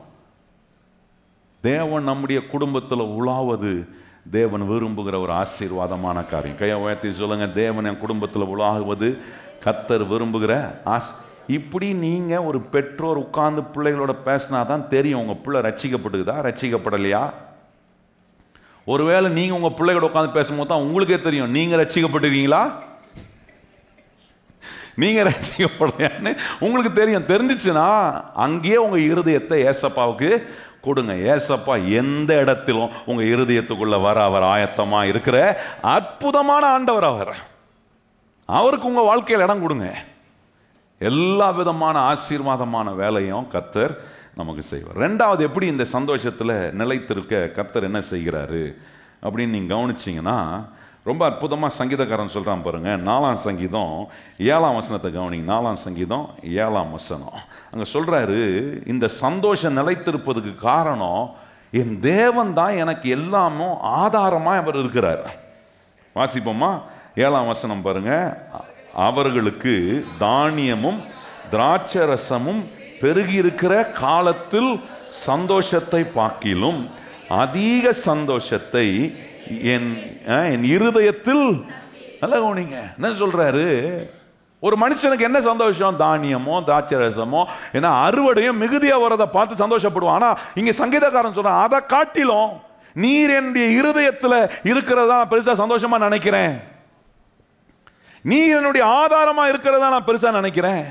தேவன் நம்முடைய குடும்பத்தில் உலாவது தேவன் விரும்புகிற ஒரு ஆசீர்வாதமான காரியம். கையை உயர்த்தி சொல்லுங்க, தேவன் என் குடும்பத்தில் உலாகுவது கர்த்தர் விரும்புகிற இப்படி நீங்கள் ஒரு பெற்றோர் உட்கார்ந்து பிள்ளைகளோட பேசினா தான் தெரியும் உங்கள் பிள்ளை ரட்சிக்கப்பட்டுக்குதா ரட்சிக்கப்படலையா. ஒருவேளை நீங்கள் உங்கள் பிள்ளைகளோட உட்காந்து பேசும்போது தான் உங்களுக்கே தெரியும் நீங்கள் ரட்சிக்கப்பட்டிருக்கீங்களா, நீங்கள் ரட்சிக்கப்படலையான்னு உங்களுக்கு தெரியும். தெரிஞ்சிச்சுன்னா அங்கேயே உங்கள் இருதயத்தை ஏசப்பாவுக்கு கொடுங்க. ஏசப்பா எந்த இடத்திலும் உங்க இருதயத்துக்குள்ள வர அவர் ஆயத்தமா இருக்கிற அற்புதமான ஆண்டவர். அவருக்கு உங்க வாழ்க்கையில் இடம் கொடுங்க. எல்லா விதமான ஆசீர்வாதமான வேலையும் கர்த்தர் நமக்கு செய்வார். ரெண்டாவது, எப்படி இந்த சந்தோஷத்துல நிலைத்திருக்க கர்த்தர் என்ன செய்கிறாரு அப்படின்னு நீங்க கவனிச்சீங்கன்னா, ரொம்ப அற்புதமா சங்கீதக்காரன் சொல்றான் பாருங்க. 4ஆம் சங்கீதம் 7ஆம் வசனத்தை கவனிங்க. 4ஆம் சங்கீதம் 7ஆம் வசனம். அங்க சொல்றாரு, இந்த சந்தோஷம் நிலைத்திருப்பதுக்கு காரணம் என் தேவன் தான் எனக்கு எல்லாமும் ஆதாரமா அவர் இருக்கிறார். வாசிப்போமா? 7ஆம் வசனம் பாருங்க. அவர்களுக்கு தானியமும் திராட்சரசமும் பெருகி இருக்கிற காலத்தில் சந்தோஷத்தை பார்க்கிலும் அதிக சந்தோஷத்தை என் இருதயத்தில். நல்ல கவனிங்க, என்ன சொல்றாரு? ஒரு மனுஷனுக்கு என்ன சந்தோஷம்? தானியமோ திராட்சரசமோ ஏன்னா அறுவடையும் மிகுதியா வரதை பார்த்து சந்தோஷப்படுவான். ஆனா இங்க சங்கீதக்காரன் சொல்றான், அதை காட்டிலும் நீர் என்னுடைய இருதயத்துல இருக்கிறதா பெருசா சந்தோஷமா நினைக்கிறேன், நீ என்னுடைய ஆதாரமா இருக்கிறதா நான் பெருசா நினைக்கிறேன்.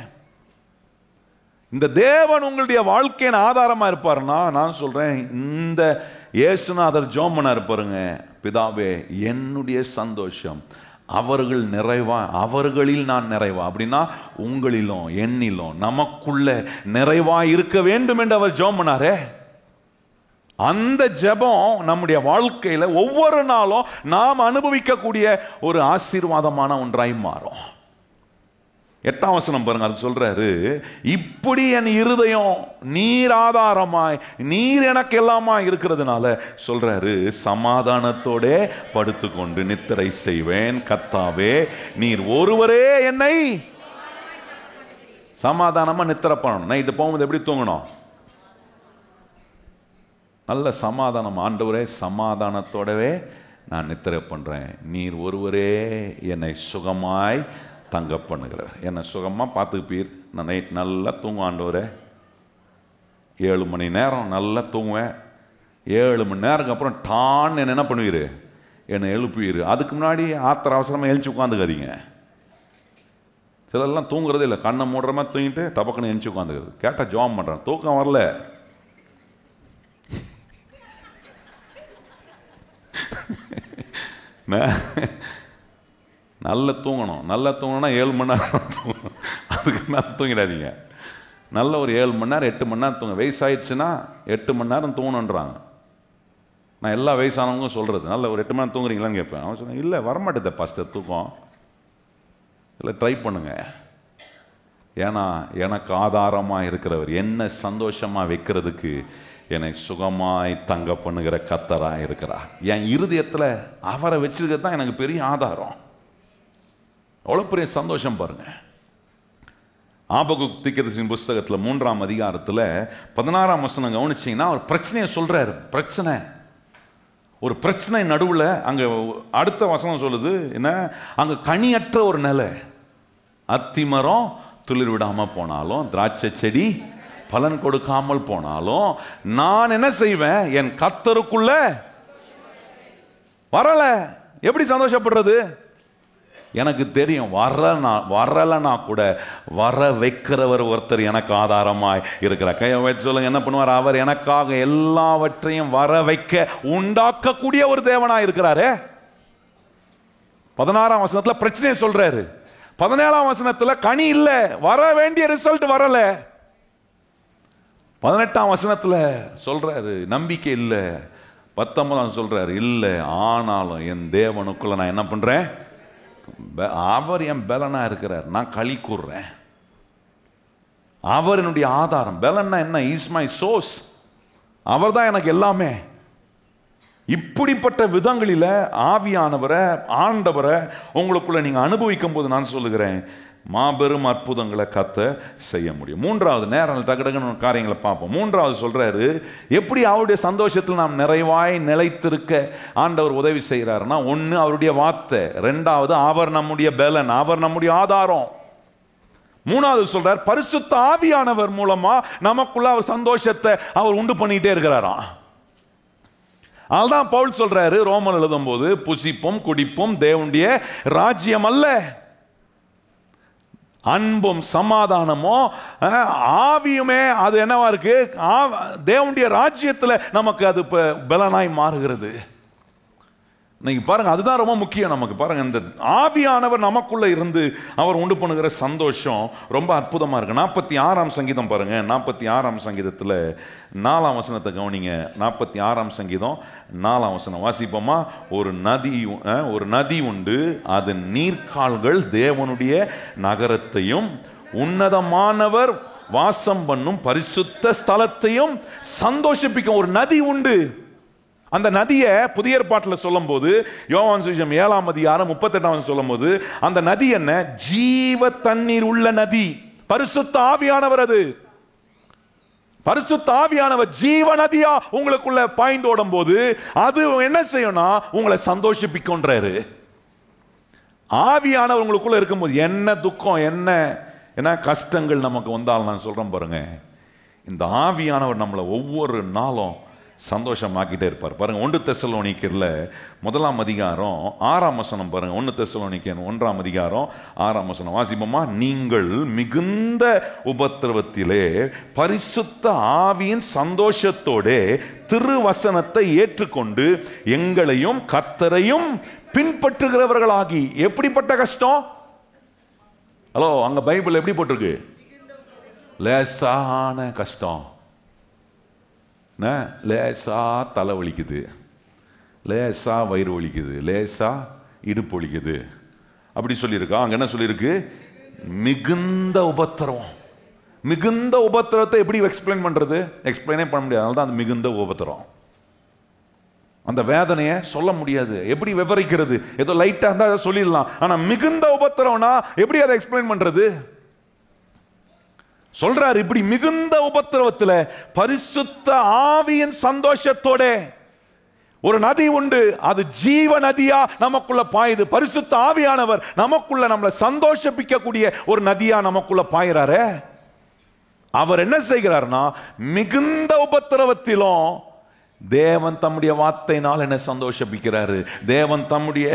இந்த தேவன் உங்களுடைய வாழ்க்கையின் ஆதாரமா இருப்பாருன்னா, நான் சொல்றேன், இந்த இயேசுநாதர் ஜெபம் பண்ணாரு பாருங்க, பிதாவே என்னுடைய சந்தோஷம் அவர்கள் நிறைவா, அவர்களில் நான் நிறைவா. அப்படின்னா உங்களிலும் என்னிலும் நமக்குள்ள நிறைவா இருக்க வேண்டும் என்று அவர் ஜெபம் பண்ணாரே. அந்த ஜெபம் நம்முடைய வாழ்க்கையில ஒவ்வொரு நாளும் நாம் அனுபவிக்கக்கூடிய ஒரு ஆசீர்வாதமான ஒன்றாய் மாறும். 8ஆம் வசனம் பாருங்க, அது சொல்றாரு, இப்படி என் இருதயம் நீர் ஆதாரமாய் நீர் எனக்கு எல்லாமா இருக்கிறதுனால சொல்றாரு, சமாதானத்தோட படுத்துக்கொண்டு நித்திரை செய்வேன். கர்த்தாவே நீர் ஒருவரே என்னை சமாதானமா நித்திரை பண்ணணும். நைட்டு போகும்போது எப்படி தூங்கணும்? நல்ல சமாதானம். ஆண்டவரே சமாதானத்தோடவே நான் நித்திரை பண்றேன், நீர் ஒருவரே என்னை சுகமாய் தங்க பண்ணுகிறார், என்னை சுகமாக பார்த்துப்பீர். நான் நைட் நல்லா தூங்குவேன் ஆண்டவரே, 7 மணி நேரம் நல்லா தூங்குவேன். 7 மணி நேரத்துக்கு அப்புறம் டான் என்ன பண்ணுவீர்? என்னை எழுப்புவீர். அதுக்கு முன்னாடி ஆத்திர அவசரமாக எழுச்சி உட்காந்துக்காதீங்க. சிலர்லாம் தூங்குறதே இல்லை, கண்ணை மூடுற மாதிரி தூங்கிட்டு டபக்குன்னு எழுச்சி உட்காந்துக்கிறது. கேட்டால் ஜாம் பண்ணுறேன், தூக்கம் வரல. நல்லா தூங்கணும். நல்லா தூங்கணும்னா 7 மணி நேரம் தூங்கணும், அதுக்கு மேலே தூங்கிடாதீங்க. நல்ல ஒரு 7 மணி நேரம் 8 மணி நேரம் தூங்க. வயசாயிடுச்சுன்னா 8 மணி நேரம் தூங்கணுன்றாங்க. நான் எல்லா வயசானவங்க சொல்கிறது, நல்ல ஒரு 8 மணி நேரம் தூங்குறீங்களான்னு கேட்பேன். அவன் சொன்னேன், இல்லை வரமாட்டேது பாஸ்டர் தூக்கம். இல்லை ட்ரை பண்ணுங்க. ஏன்னா எனக்கு ஆதாரமாக இருக்கிறவர், என்ன சந்தோஷமாக வைக்கிறதுக்கு என்னை சுகமாய் தங்க பண்ணுகிற கர்த்தராக இருக்கிறார். என் இருதயத்தில் அவரை வச்சிருக்கிறது தான் எனக்கு பெரிய ஆதாரம். அவ்வளோ பெரிய சந்தோஷம் பாருங்க. ஆபகுக் தீர்க்கதரிசியின் புஸ்தகத்தில் 3ஆம் அதிகாரத்தில் 16ஆம் வசனம் கவனிச்சிங்கன்னா ஒரு பிரச்சனையை சொல்றாரு. பிரச்சனை, ஒரு பிரச்சனை நடுவில் அங்கே அடுத்த வசனம் சொல்லுது என்ன, அங்கே கனியற்ற ஒரு நிலை, அத்திமரம் துளிர் விடாமல் போனாலும் திராட்சை செடி பலன் கொடுக்காமல் போனாலும் நான் என்ன செய்வேன்? என் கர்த்தருக்குள்ள வரல. எப்படி சந்தோஷப்படுறது? எனக்கு தெரியும் வரலனா கூட வர வைக்கிறவர் ஒருத்தர் எனக்கு ஆதாரமாய் இருக்கிறார். கையை வச்சு சொல்லுங்க, என்ன பண்ணுவார்? அவர் எனக்காக எல்லாவற்றையும் வர வைக்க உண்டாக்கக்கூடிய ஒரு தேவனாய் இருக்கிறாரே. 16ஆம் வசனத்துல பிரச்சனையை சொல்றாரு. 17ஆம் வசனத்துல கனி இல்ல, வர வேண்டிய ரிசல்ட் வரல. 18ஆம் வசனத்துல சொல்றாரு நம்பிக்கை இல்ல. 19ஆம் சொல்றாரு இல்ல, ஆனாலும் என் தேவனுக்குள்ள நான் என்ன பண்றேன்? அவர் என் பலனா இருக்கிறார், நான் களி கூறுறேன். அவர் என்னுடைய ஆதாரம். பலன்னா என்ன? Is my source. அவர் தான் எனக்கு எல்லாமே. இப்படிப்பட்ட விதங்களில ஆவியானவரை, ஆண்டவரை உங்களுக்குள்ள நீங்க அனுபவிக்கும் போது நான் சொல்லுகிறேன், மாபெரும் அற்புதங்களை கத்த செய்ய முடியும். மூன்றாவது, நேரம் டக்கு காரியங்களை பார்ப்போம். மூன்றாவது சொல்றாரு, எப்படி அவருடைய சந்தோஷத்தில் நாம் நிறைவாய் நிலைத்திருக்க ஆண்டவர் உதவி செய்கிறாருன்னா, ஒன்னு அவருடைய வார்த்தை, ரெண்டாவது அவர் நம்முடைய பலன், அவர் நம்முடைய ஆதாரம், மூணாவது சொல்றார் பரிசுத்த ஆவியானவர் மூலமா நமக்குள்ள அவர் சந்தோஷத்தை அவர் உண்டு பண்ணிட்டே இருக்கிறாராம். அதுதான் பவுல் சொல்றாரு ரோமன் எழுதும் போது, புசிப்பும் குடிப்பும் தேவனுடைய ராஜ்யம் அல்ல, அன்பும் சமாதானமும் ஆவியுமே அது என்னவா இருக்கு? தேவனுடைய ராஜ்யத்துல நமக்கு அது பலனாய் மாறுகிறது. நீங்க பாருங்க, அதுதான் ரொம்ப முக்கியம் நமக்கு. பாருங்க, இந்த ஆவியானவர் நமக்குள்ள இருந்து அவர் உண்டு பண்ணுகிற சந்தோஷம் ரொம்ப அற்புதமா இருக்கு. 46ஆம் சங்கீதம் பாருங்க. 46ஆம் சங்கீதத்துல 4ஆம் வசனத்தை கவனிங்க. 46ஆம் சங்கீதம் 4ஆம் வசனம் வாசிப்போமா? ஒரு நதி உண்டு, அது நீர்க்கால்கள் தேவனுடைய நகரத்தையும் உன்னதமானவர் வாசம் பண்ணும் பரிசுத்த ஸ்தலத்தையும் சந்தோஷிப்பிக்கும். ஒரு நதி உண்டு. அந்த நதியை புதிய ஏற்பாட்டில் சொல்லும் போது, யோவான் சுவிசேஷம் 7ஆம் அதிகாரம் 38ஆம் சொல்லும் போது, அந்த நதி என்ன? ஜீவ தண்ணீர் உள்ள நதி. பரிசுத்த ஆவியானவர். அது பரிசுத்த ஆவியானவர் ஜீவ நதியா உங்களுக்குள்ள பாய்ந்தோடும் போது அது என்ன செய்யணும்னா உங்களை சந்தோஷிப்பிக்கின்றாரு. ஆவியானவர் உங்களுக்குள்ள இருக்கும்போது என்ன துக்கம், என்ன கஷ்டங்கள் நமக்கு வந்தாலும் நான் சொல்றேன் பாருங்க, இந்த ஆவியானவர் நம்மளை ஒவ்வொரு நாளும் சந்தோஷமாக்கிட்டே இருப்பார். பாருங்க, 1 தெசலோனிக்கர்ல 1ஆம் அதிகாரம் 6ஆம் வசனம் பாருங்க. 1 தெசலோனிக்கர் 1ஆம் அதிகாரம் 6ஆம் வசனம் வாசிப்போமா? நீங்கள் மிகுந்த உபத்திரவத்திலே பரிசுத்த ஆவியின் சந்தோஷத்தோட திருவசனத்தை ஏற்றுக்கொண்டு எங்களையும் கர்த்தரையும் பின்பற்றுகிறவர்களாகி. எப்படிப்பட்ட கஷ்டம்? ஹலோ, அங்க பைபிள் எப்படி போட்டிருக்கு? லேசான கஷ்டம். லேசா தலை வலிக்குது, லேசா வயிறு வலிக்குது, லேசா இடுப்பு வலிக்குது, அப்படி சொல்லியிருக்கா. அங்க என்ன சொல்லியிருக்கு? மிகுந்த உபத்திரவம். மிகுந்த உபத்திரத்தை எப்படி எக்ஸ்பிளைன் பண்றது? எக்ஸ்பிளைனே பண்ண முடியாது. அதனால தான் அது மிகுந்த உபத்திரம். அந்த வேதனையை சொல்ல முடியாது. எப்படி விவரிக்கிறது? ஏதோ லைட்டா இருந்தா அதை சொல்லிடலாம். ஆனா மிகுந்த உபத்திரம்னா எப்படி அதை எக்ஸ்பிளைன் பண்றது? சொல்றாரு, இப்படி மிகுந்த உபத்திரவத்துல பரிசுத்த ஆவியின் சந்தோஷத்தோட ஒரு நதி உண்டு, அது ஜீவ நதியா நமக்குள்ள பாயுது. பரிசுத்த ஆவியானவர் நமக்குள்ள நம்மளை சந்தோஷிப்பிக்கக்கூடிய ஒரு நதியா நமக்குள்ள பாயிறாரு. அவர் என்ன செய்கிறார்னா, மிகுந்த உபத்திரவத்திலும் தேவன் தம்முடைய வார்த்தையினால் என்ன சந்தோஷிப்பிக்கிறாரு, தேவன் தம்முடைய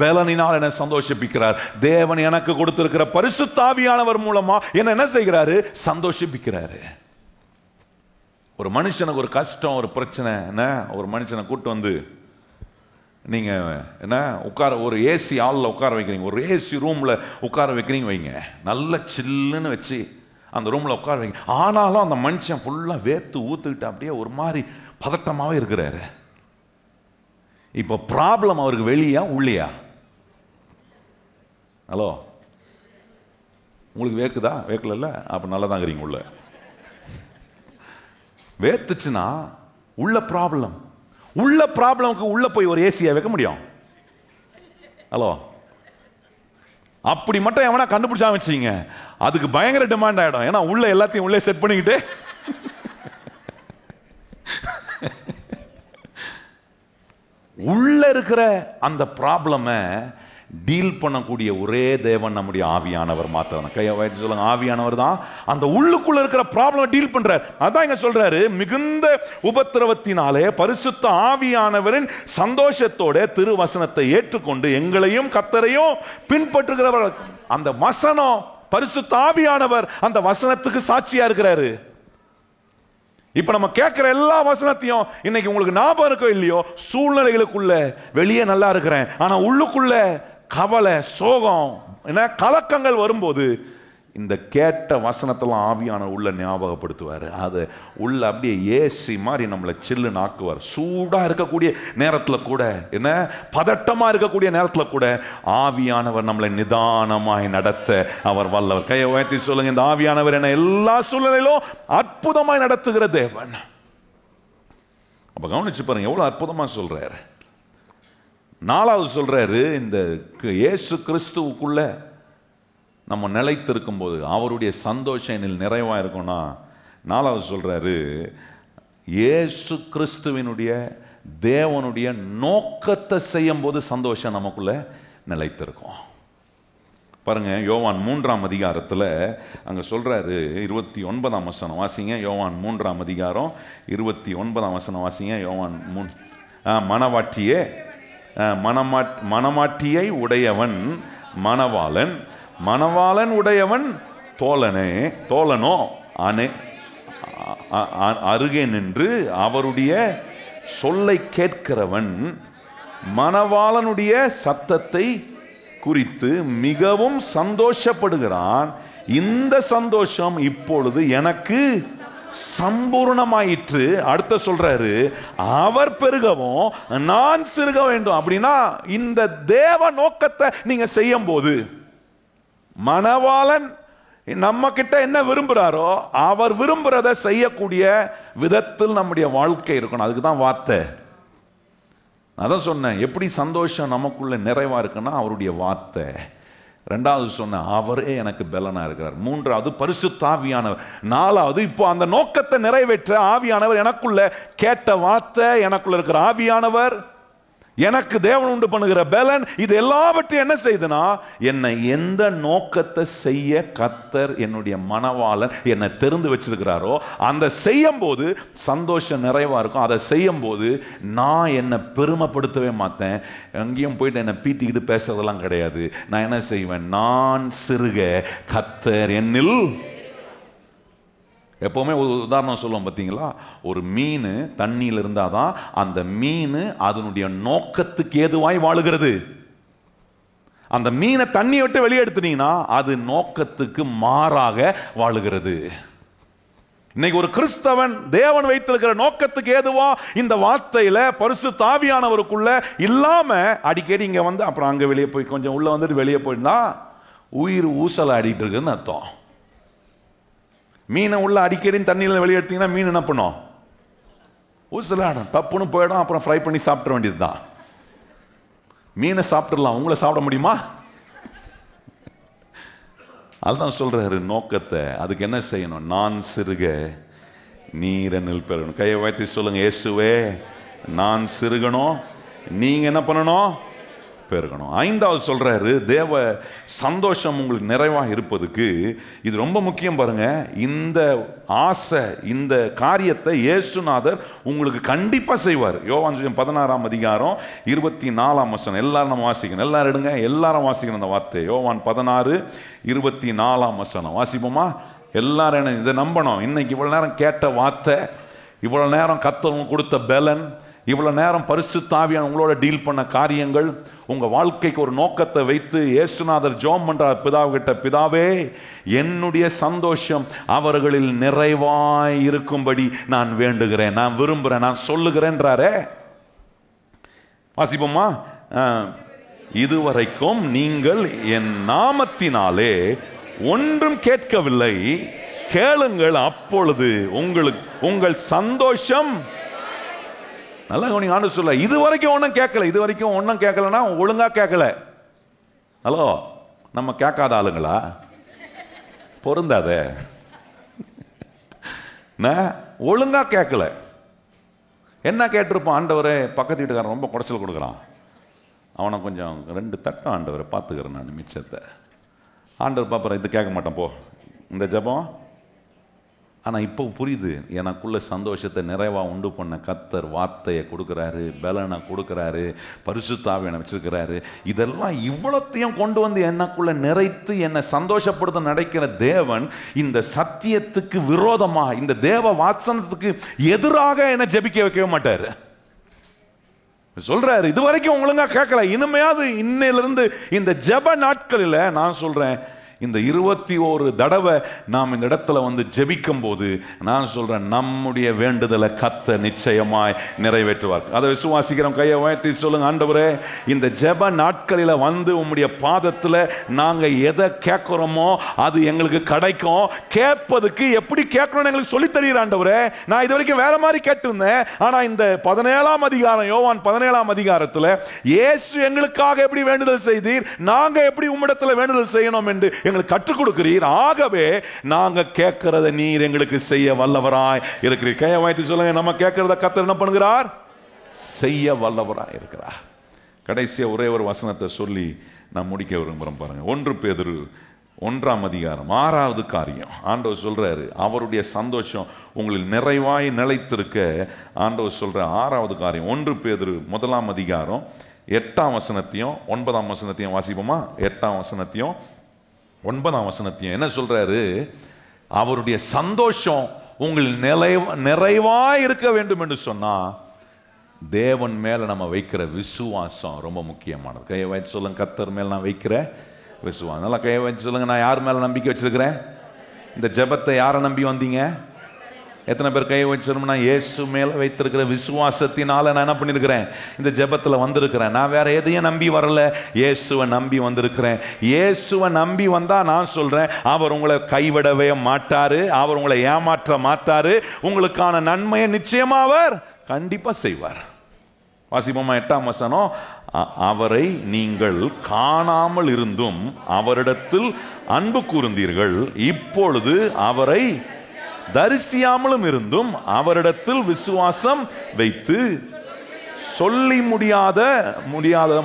பலனினால் என்ன சந்தோஷிப்பிக்கிறார், தேவன் எனக்கு கொடுத்திருக்கிற பரிசுத்த ஆவியானவர் மூலமா என்ன செய்கிறாரு? சந்தோஷிப்பிக்கிறாரு. ஒரு மனுஷனுக்கு ஒரு கஷ்டம், ஒரு பிரச்சனை, என்ன ஒரு மனுஷனை கூட்டு வந்து நீங்க என்ன உட்கார, ஒரு ஏசி ஹாலில் உட்கார வைக்கிறீங்க, ஒரு ஏசி ரூம்ல உட்கார வைக்கிறீங்க வைங்க, நல்ல சில்லுன்னு வச்சு அந்த ரூம்ல உட்கார வைங்க. ஆனாலும் அந்த மனுஷன் ஃபுல்லா வேத்து ஊத்துக்கிட்டு அப்படியே ஒரு மாதிரி பதட்டமாவே இருக்கிறாரு. இப்ப ப்ராப்ளம் அவருக்கு வெளியா உள்ளியா? ஹலோ, உங்களுக்கு வேக்குதா? வேக்கல, அப்ப நல்லா தான் இருக்கிறீங்க. உள்ள வேத்துச்சுன்னா உள்ள ப்ராப்ளம். உள்ள ப்ராப்ளமுக்கு உள்ள போய் ஒரு ஏசியா வைக்க முடியும்? ஹலோ, அப்படி மட்டும் எவனா கண்டுபிடிச்சா வச்சுங்க, அதுக்கு பயங்கர டிமாண்ட் ஆயிடும். ஏன்னா உள்ள எல்லாத்தையும் உள்ளே செட் பண்ணிக்கிட்டு உள்ள இருக்கிற அந்த ப்ராப்ளம டீல் பண்ணக்கூடிய ஒரே தேவன் நம்முடைய ஆவியானவர் மாத்திரம். கையை வைத்து சொல்லுங்க, ஆவியானவர் தான் அந்த உள்ளுக்குள்ள இருக்கிற ப்ராப்ளம் டீல் பண்றார். அதான் இங்க சொல்றாரு, மிகுந்த உபத்திரவத்தினாலே பரிசுத்த ஆவியானவரின் சந்தோஷத்தோட திருவசனத்தை ஏற்றுக்கொண்டு எங்களையும் கர்த்தரையும் பின்பற்றுகிறவர்கள். அந்த வசனம், பரிசுத்த ஆவியானவர் அந்த வசனத்துக்கு சாட்சியா இருக்கிறாரு. இப்ப நம்ம கேட்கிற எல்லா வசனத்தையும் இன்னைக்கு உங்களுக்கு ஞாபகம் இருக்கோ இல்லையோ, சூழ்நிலைகளுக்குள்ள வெளியே நல்லா இருக்கிறேன், ஆனா உள்ளுக்குள்ள கவலை, சோகம், என்ன கலக்கங்கள் வரும்போது இந்த கேட்ட வசனத்தெல்லாம் ஆவியான உள்ள ஞாபகப்படுத்துவார். அது உள்ள அப்படியே ஏசி மாதிரி நம்மளை சில்லு நாக்குவார். சூடா இருக்கக்கூடிய நேரத்தில் கூட, என்ன பதட்டமா இருக்கக்கூடிய நேரத்தில் கூட ஆவியானவர் நம்மளை நிதானமாய் நடத்த அவர் வல்லவர். கையை உயர்த்தி சொல்லுங்க, இந்த ஆவியானவர் என்ன எல்லா சூழ்நிலையிலும் அற்புதமாய் நடத்துகிற தேவன். அப்ப கவனிச்சு பாருங்க எவ்வளவு அற்புதமா சொல்றாரு. நாலாவது சொல்றாரு, இந்த இயேசு கிறிஸ்துவுக்குள்ள நம்ம நிலைத்திருக்கும் போது அவருடைய சந்தோஷம் என்னில் நிறைவா இருக்கும்னா, நாலாவது சொல்றாரு, இயேசு கிறிஸ்துவினுடைய தேவனுடைய நோக்கத்தை செய்யும் போது சந்தோஷம் நமக்குள்ள நிலைத்திருக்கும். பாருங்க, யோவான் 3ஆம் அதிகாரத்தில் அங்க சொல்றாரு, 29ஆம் வசனம் வாசிங்க. யோவான் 3ஆம் அதிகாரம் 29ஆம் வசனம் வாசிங்க. யோவான் 3. மணவாட்டியே, மணமாட்டியை உடையவன் மணவாளன், மணவாளன் உடையவன் தோழனோ அருகே நின்று அவருடைய சொல்லை கேட்கிறவன் மணவாளனுடைய சத்தத்தை குறித்து மிகவும் சந்தோஷப்படுகிறான். இந்த சந்தோஷம் இப்பொழுது எனக்கு சம்பூர்ணமாயிற்று. அடுத்த சொல்றாரு, அவர் பெருகவும் நான் சிறுக வேண்டும். அப்படின்னா இந்த தேவ நோக்கத்தை நீங்க செய்யும் போது மணவாளன் நம்ம கிட்ட என்ன விரும்புறாரோ அவர் விரும்புறதை செய்யக்கூடிய விதத்தில் நம்முடைய வாழ்க்கை இருக்கணும். அதுக்கு தான் வார்த்தை. அதான் சொன்னேன், எப்படி சந்தோஷம் நமக்குள்ள நிறைவா இருக்குன்னா அவருடைய வார்த்தை. ரெண்டாவது சொன்ன, அவரே எனக்கு பலனா இருக்கிறார். மூன்றாவது பரிசுத்த ஆவியானவர். நாலாவது இப்போ அந்த நோக்கத்தை நிறைவேற்ற ஆவியானவர் எனக்குள்ள கேட்ட வார்த்தை, எனக்குள்ள இருக்கிற ஆவியானவர், எனக்கு தேவன் உண்டு பண்ணுகிற பலன், இது எல்லாவற்றையும் என்ன செய்துனா என்னை எந்த நோக்கத்தை செய்ய கர்த்தர் என்னுடைய மணவாளன் என்னை தெரிந்து வச்சிருக்கிறாரோ அந்த செய்யும் போது சந்தோஷம் நிறைவா இருக்கும். அதை செய்யும் போது நான் என்னை பெருமைப்படுத்தவே மாட்டேன். எங்கேயும் போயிட்டு என்னை பீத்திக்கிட்டு பேசுறதெல்லாம் கிடையாது. நான் என்ன செய்வேன், நான் சிறுக கர்த்தர் என்னில். எப்பவுமே ஒரு உதாரணம் சொல்லுவோம் பார்த்தீங்களா, ஒரு மீன் தண்ணியில் இருந்தாதான் அந்த மீன் அதனுடைய நோக்கத்துக்கு ஏதுவாய் வாழுகிறது. அந்த மீனை தண்ணியை விட்டு வெளியே எடுத்துட்டீங்கன்னா அது நோக்கத்துக்கு மாறாக வாழுகிறது. இன்னைக்கு ஒரு கிறிஸ்தவன் தேவன் வைத்திருக்கிற நோக்கத்துக்கு ஏதுவா இந்த வார்த்தையில பரிசுத்த ஆவியானவருக்குள்ள இல்லாம அடிக்கடி இங்க வந்து அப்புறம் அங்க வெளியே போய் கொஞ்சம் உள்ள வந்துட்டு வெளியே போயிருந்தா உயிர் ஊசல் ஆடிட்டு இருக்குன்னு அர்த்தம். மீனை உள்ள அடிக்கடி தண்ணியில் வெளியே எடுத்தீங்கன்னா மீன் என்ன பண்ணும், ஊசலாடும், டப்புன்னு போயிடும். அப்புறம் ஃப்ரை பண்ணி சாப்பிட வேண்டியது தான். மீனை சாப்பிட்டுடலாம், உங்களை சாப்பிட முடியுமா? அதுதான் சொல்றாரு நோக்கத்தை. அதுக்கு என்ன செய்யணும், நான் சிறுக நீர் என்னில் பெருகணும். கையை வைத்து சொல்லுங்க, இயேசுவே நான் சிறுகணும், நீங்க என்ன பண்ணணும், பெருகணும். ஐந்தாவது சொல்றாரு, தேவ சந்தோஷம் உங்களுக்கு நிறைவாக இருப்பதுக்கு இது ரொம்ப முக்கியம். பாருங்க, இந்த ஆசை, இந்த காரியத்தை இயேசுநாதர் உங்களுக்கு கண்டிப்பா செய்வார். யோவான் 16ஆம் அதிகாரம் 24ஆம் வசனம் எல்லாரும் நம்ம வாசிக்கணும். எல்லாரும் எடுங்க, எல்லாரும் வாசிக்கணும் அந்த வார்த்தை. யோவான் 16:24 வசனம் வாசிப்போமா? எல்லாரும் இதை நம்பணும். இன்னைக்கு இவ்வளவு நேரம் கேட்ட வார்த்தை, இவ்வளவு நேரம் கர்த்தர் கொடுத்த பலன், இவ்வளவு நேரம் பரிசுத்த ஆவியானவர் உங்களோட டீல் பண்ண காரியங்கள், உங்க வாழ்க்கைக்கு ஒரு நோக்கத்தை வைத்து இயேசுநாதர் ஜெபம் பண்றார் பிதாவிட்ட, பிதாவே என்னுடைய சந்தோஷம் அவர்களில் நிறைவாய் இருக்கும்படி நான் வேண்டுகிறேன், நான் விரும்புகிறேன், நான் சொல்லுகிறேன்றாரே. வாசிப்போமா? இதுவரைக்கும் நீங்கள் என் நாமத்தினாலே ஒன்றும் கேட்கவில்லை, கேளுங்கள், அப்பொழுது உங்களுக்கு உங்கள் சந்தோஷம். நல்லா கவனிங்க, ஆண்டு சொல்ல, இது வரைக்கும் ஒன்றும் கேட்கல. இது வரைக்கும் ஒன்றும் கேட்கலன்னா ஒழுங்கா கேட்கல. ஹலோ, நம்ம கேட்காத ஆளுங்களா? பொருந்தாத. ஒழுங்கா கேட்கல. என்ன கேட்டிருப்போம், ஆண்டவரே பக்கத்து வீட்டுக்காரன் ரொம்ப குடைச்சல் கொடுக்குறான், அவனை கொஞ்சம் 2 தட்டம் ஆண்டவரை பார்த்துக்கிறேன் நான் மிச்சத்தை. ஆண்டவர் பார்ப்பறேன், இது கேட்க மாட்டேன் போ இந்த ஜெபம். ஆனால் இப்போ புரியுது, எனக்குள்ள சந்தோஷத்தை நிறைவாக உண்டு பண்ண கர்த்தர் வார்த்தையை கொடுக்குறாரு, பலனை கொடுக்குறாரு, பரிசுத்த ஆவியை வச்சிருக்கிறாரு. இதெல்லாம் இவ்வளத்தையும் கொண்டு வந்து எனக்குள்ள நிறைத்து என்னை சந்தோஷப்படுத்த நடக்கிற தேவன் இந்த சத்தியத்துக்கு விரோதமாக, இந்த தேவ வாசனத்துக்கு எதிராக என்னை ஜெபிக்க வைக்கவே மாட்டார். சொல்றாரு, இதுவரைக்கும் ஒழுங்கா கேட்கல, இனிமையாவது இன்னையிலிருந்து இந்த ஜெப நாட்களில் நான் சொல்றேன், இந்த 21 தடவை நாம் இந்த இடத்துல வந்து ஜெபிக்கும் போது நான் சொல்றேன், நம்முடைய வேண்டுதலை கர்த்தர் நிச்சயமாய் நிறைவேற்றுவார். அதை விசுவாசிக்கிறோம். கையை உயர்த்தி சொல்லுங்க, ஆண்டவரே இந்த ஜெப நாட்களில் வந்து உம்முடைய பாதத்தில் நாங்க எதை கேட்கிறோமோ அது எங்களுக்கு கிடைக்கும். கேட்பதுக்கு எப்படி கேட்கணும்னு எங்களுக்கு சொல்லி தருகிற ஆண்டவரே. நான் இது வரைக்கும் வேற மாதிரி கேட்டிருந்தேன், ஆனா இந்த 17ஆம் அதிகாரம், யோவான் 17ஆம் அதிகாரத்தில் இயேசு எங்களுக்காக எப்படி வேண்டுதல் செய்தீர், நாங்க எப்படி உம்மிடத்தில் வேண்டுதல் செய்யணும் என்று எங்களுக்கு கற்றுக் கொடுக்கிறீர். ஆகவே நாங்க கேட்கிறத நீர் எங்களுக்கு செய்ய வல்லவராய் இருக்கிறீர். கையை வைத்து சொல்லுங்க, நம்ம கேட்கிறத கர்த்தர் என்ன பண்ணுகிறார், செய்ய வல்லவராய் இருக்கிறார். கடைசியா ஒரே ஒரு வசனத்தை சொல்லி நான் முடிக்க விரும்புறேன். பாருங்க, 1 பேதுரு 1ஆம் அதிகாரம் 6வது காரியம். ஆண்டவர் சொல்றாரு, அவருடைய சந்தோஷம் உங்களில் நிறைவாய் நிலைத்திருக்க ஆண்டவர் சொல்ற 6வது காரியம். 1 பேதுரு 1ஆம் அதிகாரம் 8ஆம் வசனத்தையும் 9ஆம் வசனத்தையும் வாசிப்போமா? 8ஆம் வசனத்தையும் 9ஆம் வசனத்தையும் என்ன சொல்றாரு, அவருடைய சந்தோஷம் உங்களில் நிறைவாய் இருக்க வேண்டும் என்று சொன்னா தேவன் மேல நம்ம வைக்கிற விசுவாசம் ரொம்ப முக்கியமானது. கையை வச்சு சொல்லுங்க, கர்த்தர் மேல நான் வைக்கிற விசுவாசம். நல்லா கையை வச்சு சொல்லுங்க, நான் யார் மேல நம்பிக்கை வச்சிருக்கிறேன்? இந்த ஜெபத்தை யாரை நம்பி வந்தீங்க? எத்தனை பேர் கையை வச்சிருந்தோம்னா, இயேசு மேல வைத்திருக்கிற விசுவாசத்தினால நான் என்ன பண்ணிருக்கிறேன், இந்த ஜெபத்துல வந்திருக்கிறேன். நான் வேற எதையும் நம்பி வரல, இயேசுவை நம்பி வந்திருக்கிறேன். இயேசுவை நம்பி வந்தா நான் சொல்றேன், அவர் உங்களை கைவிடவே மாட்டாரு, அவர் உங்களை ஏமாற்ற மாட்டாரு. உங்களுக்கான நன்மையை நிச்சயமா அவர் கண்டிப்பா செய்வார். வாசிப்போமா 8ஆம் வசனம், அவரை நீங்கள் காணாமல் இருந்தும் அவரிடத்தில் அன்பு கூர்ந்தீர்கள், இப்பொழுது அவரை தரிசியாமலும் இருந்தும் அவரிடத்தில் விசுவாசம் வைத்து சொல்லி முடியாத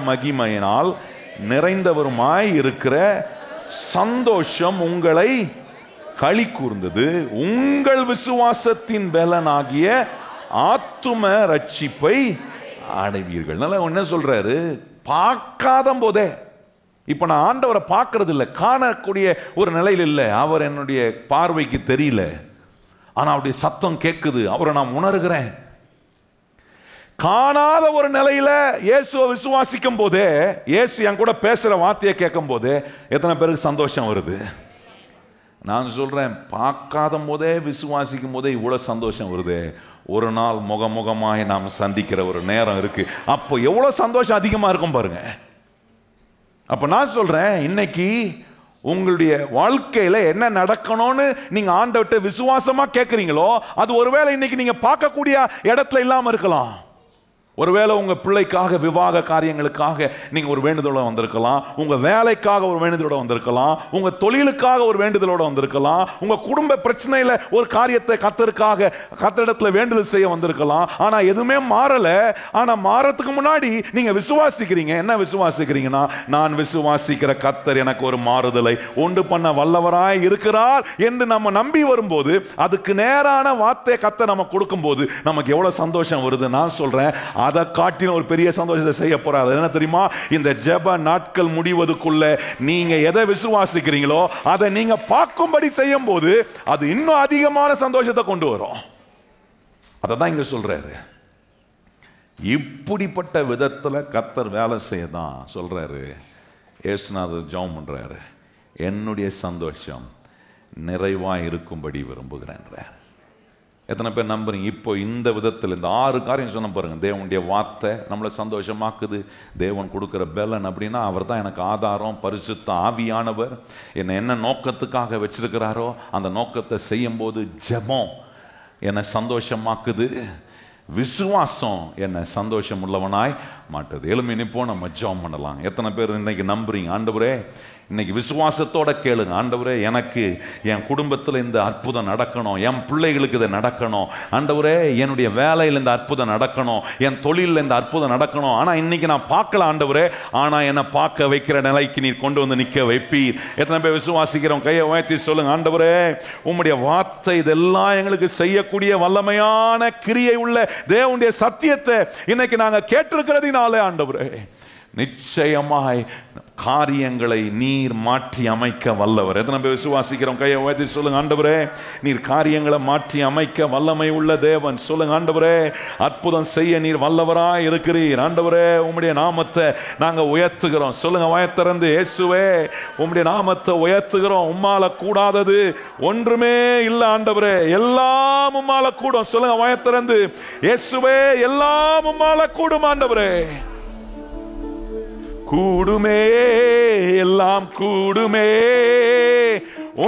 மகிமையினால் நிறைந்தவருமாய் இருக்கிற சந்தோஷம் உங்களை களி கூர்ந்தது. உங்கள் விசுவாசத்தின் பலனாகிய ஆத்தும ரட்சிப்பை அடைவீர்கள். நல்லா என்ன சொல்றாரு, பார்க்காத போதே, இப்ப நான் ஆண்டவரை பார்க்கறது இல்லை, காணக்கூடிய ஒரு நிலையில் இல்லை, அவர் என்னுடைய பார்வைக்கு தெரியல, ஆனா அவருடைய சத்தம் கேட்குது, அவரை நான் உணர்கிறேன். காணாத ஒரு நிலையில இயேசுவை விசுவாசிக்கும் போதே, இயேசு என் கூட பேசுற வார்த்தையை கேட்கும் போதே எத்தனை பேருக்கு சந்தோஷம் வருது? நான் சொல்றேன், பார்க்காத போதே விசுவாசிக்கும் போதே இவ்வளவு சந்தோஷம் வருது. ஒரு நாள் முகமுகமாய் நாம் சந்திக்கிற ஒரு நேரம் இருக்கு, அப்போ எவ்வளவு சந்தோஷம் அதிகமா இருக்கும் பாருங்க. அப்ப நான் சொல்றேன், இன்னைக்கு உங்களுடைய வாழ்க்கையில என்ன நடக்கணும்னு நீங்க ஆண்டவர்கிட்ட விசுவாசமா கேட்கறீங்களோ அது ஒருவேளை இன்னைக்கு நீங்க பார்க்கக்கூடிய இடத்துல இல்லாம இருக்கலாம். ஒருவேளை உங்க பிள்ளைக்காக, விவாக காரியங்களுக்காக நீங்க ஒரு வேண்டுதலோட வந்திருக்கலாம், உங்க வேலைக்காக ஒரு வேண்டுதலோட வந்திருக்கலாம், உங்க தொழிலுக்காக ஒரு வேண்டுதலோட வந்திருக்கலாம், உங்க குடும்ப பிரச்சனையில ஒரு காரியத்தை கர்த்தரிடத்துல வேண்டுதல் செய்ய வந்திருக்கலாம். ஆனா எதுவுமே மாறல. ஆனா மாறத்துக்கு முன்னாடி நீங்க விசுவாசிக்கிறீங்க. என்ன விசுவாசிக்கிறீங்கன்னா, நான் விசுவாசிக்கிற கர்த்தர் எனக்கு ஒரு மாறுதலை உண்டு பண்ண வல்லவராய் இருக்கிறார் என்று நம்ம நம்பி வரும்போது, அதுக்கு நேரான வார்த்தை கர்த்தர் நம்ம கொடுக்கும் போது நமக்கு எவ்வளவு சந்தோஷம் வருது. நான் சொல்றேன், அதை காட்டின ஒரு பெரிய சந்தோஷத்தை செய்ய போறாரு. என்ன தெரியுமா? இந்த ஜெப நாட்கள் முடிவதுக்குள்ள நீங்க எதை விசுவாசிக்கிறீங்களோ அதை நீங்க பார்க்கும்படி செய்யும் போது அது இன்னும் அதிகமான சந்தோஷத்தை கொண்டு வரும். அதான் இங்க சொல்றாரு. இப்படிப்பட்ட விதத்துல கர்த்தர் வேலை செய்யதான் சொல்றாரு. இயேசுநாதர் ஜெபம் பண்றாரு, என்னுடைய சந்தோஷம் நிறைவா இருக்கும்படி விரும்புகிறேன். எத்தனை பேர் நம்புறீங்க? இப்போ இந்த விதத்தில் இந்த 6 காரியம் சொன்ன பாருங்க. தேவனுடைய வார்த்தை நம்மளை சந்தோஷமாக்குது, தேவன் கொடுக்குற பலன் அப்படின்னா அவர் தான் எனக்கு ஆதாரம், பரிசுத்த ஆவியானவர் என்னை என்ன நோக்கத்துக்காக வச்சிருக்கிறாரோ அந்த நோக்கத்தை செய்யும் போது ஜெபம் என்னை சந்தோஷமாக்குது, விசுவாசம் என்னை சந்தோஷம் உள்ளவனாய் மாட்டுது. எழும்பி நிப்போம், நம்ம ஜெபம் பண்ணலாம். எத்தனை பேர் இன்னைக்கு நம்புறீங்க? ஆண்டவரே, இன்னைக்கு விசுவாசத்தோட கேளுங்க. ஆண்டவரே, எனக்கு என் குடும்பத்தில் இந்த அற்புதம் நடக்கணும், என் பிள்ளைகளுக்கு இது நடக்கணும். ஆண்டவரே, என்னுடைய வேலையில் இந்த அற்புதம் நடக்கணும், என் தொழிலில் இந்த அற்புதம் நடக்கணும். ஆனால் இன்னைக்கு நான் பார்க்கல ஆண்டவரே, ஆனால் என்னை பார்க்க வைக்கிற நிலைக்கு நீர் கொண்டு வந்து நிற்க வைப்பீர். எத்தனை பேர் விசுவாசிக்கிறோம்? கையை உயர்த்தி சொல்லுங்க. ஆண்டவரே, உம்முடைய வார்த்தை இதெல்லாம் எங்களுக்கு செய்யக்கூடிய வல்லமையான கிரியை உள்ள தேவனுடைய சத்தியத்தை இன்னைக்கு நாங்கள் கேட்டிருக்கிறதுனாலே ஆண்டவரே, நிச்சயமாய் காரியங்களை நீர் மாற்றி அமைக்க வல்லவர். எத்தனை பேர் விசுவாசிக்கிறோம்? கையை உயர்த்தி சொல்லுங்க. ஆண்டவரே, நீர் காரியங்களை மாற்றி அமைக்க வல்லமை உள்ள தேவன். சொல்லுங்க. ஆண்டவரே, அற்புதம் செய்ய நீர் வல்லவராய் இருக்கிறீர். ஆண்டவரே, உம்முடைய நாமத்தை நாங்க உயர்த்துகிறோம். சொல்லுங்க வாயத்திறந்து. இயேசுவே, உம்முடைய நாமத்தை உயர்த்துகிறோம். உம்மால கூடாதது ஒன்றுமே இல்லை ஆண்டவரே, எல்லாம் உம்மால கூடும். சொல்லுங்க வாயத்திறந்து. இயேசுவே, எல்லாம் உம்மால கூடும் ஆண்டவரே. கூடுமே, எல்லாம் கூடுமே,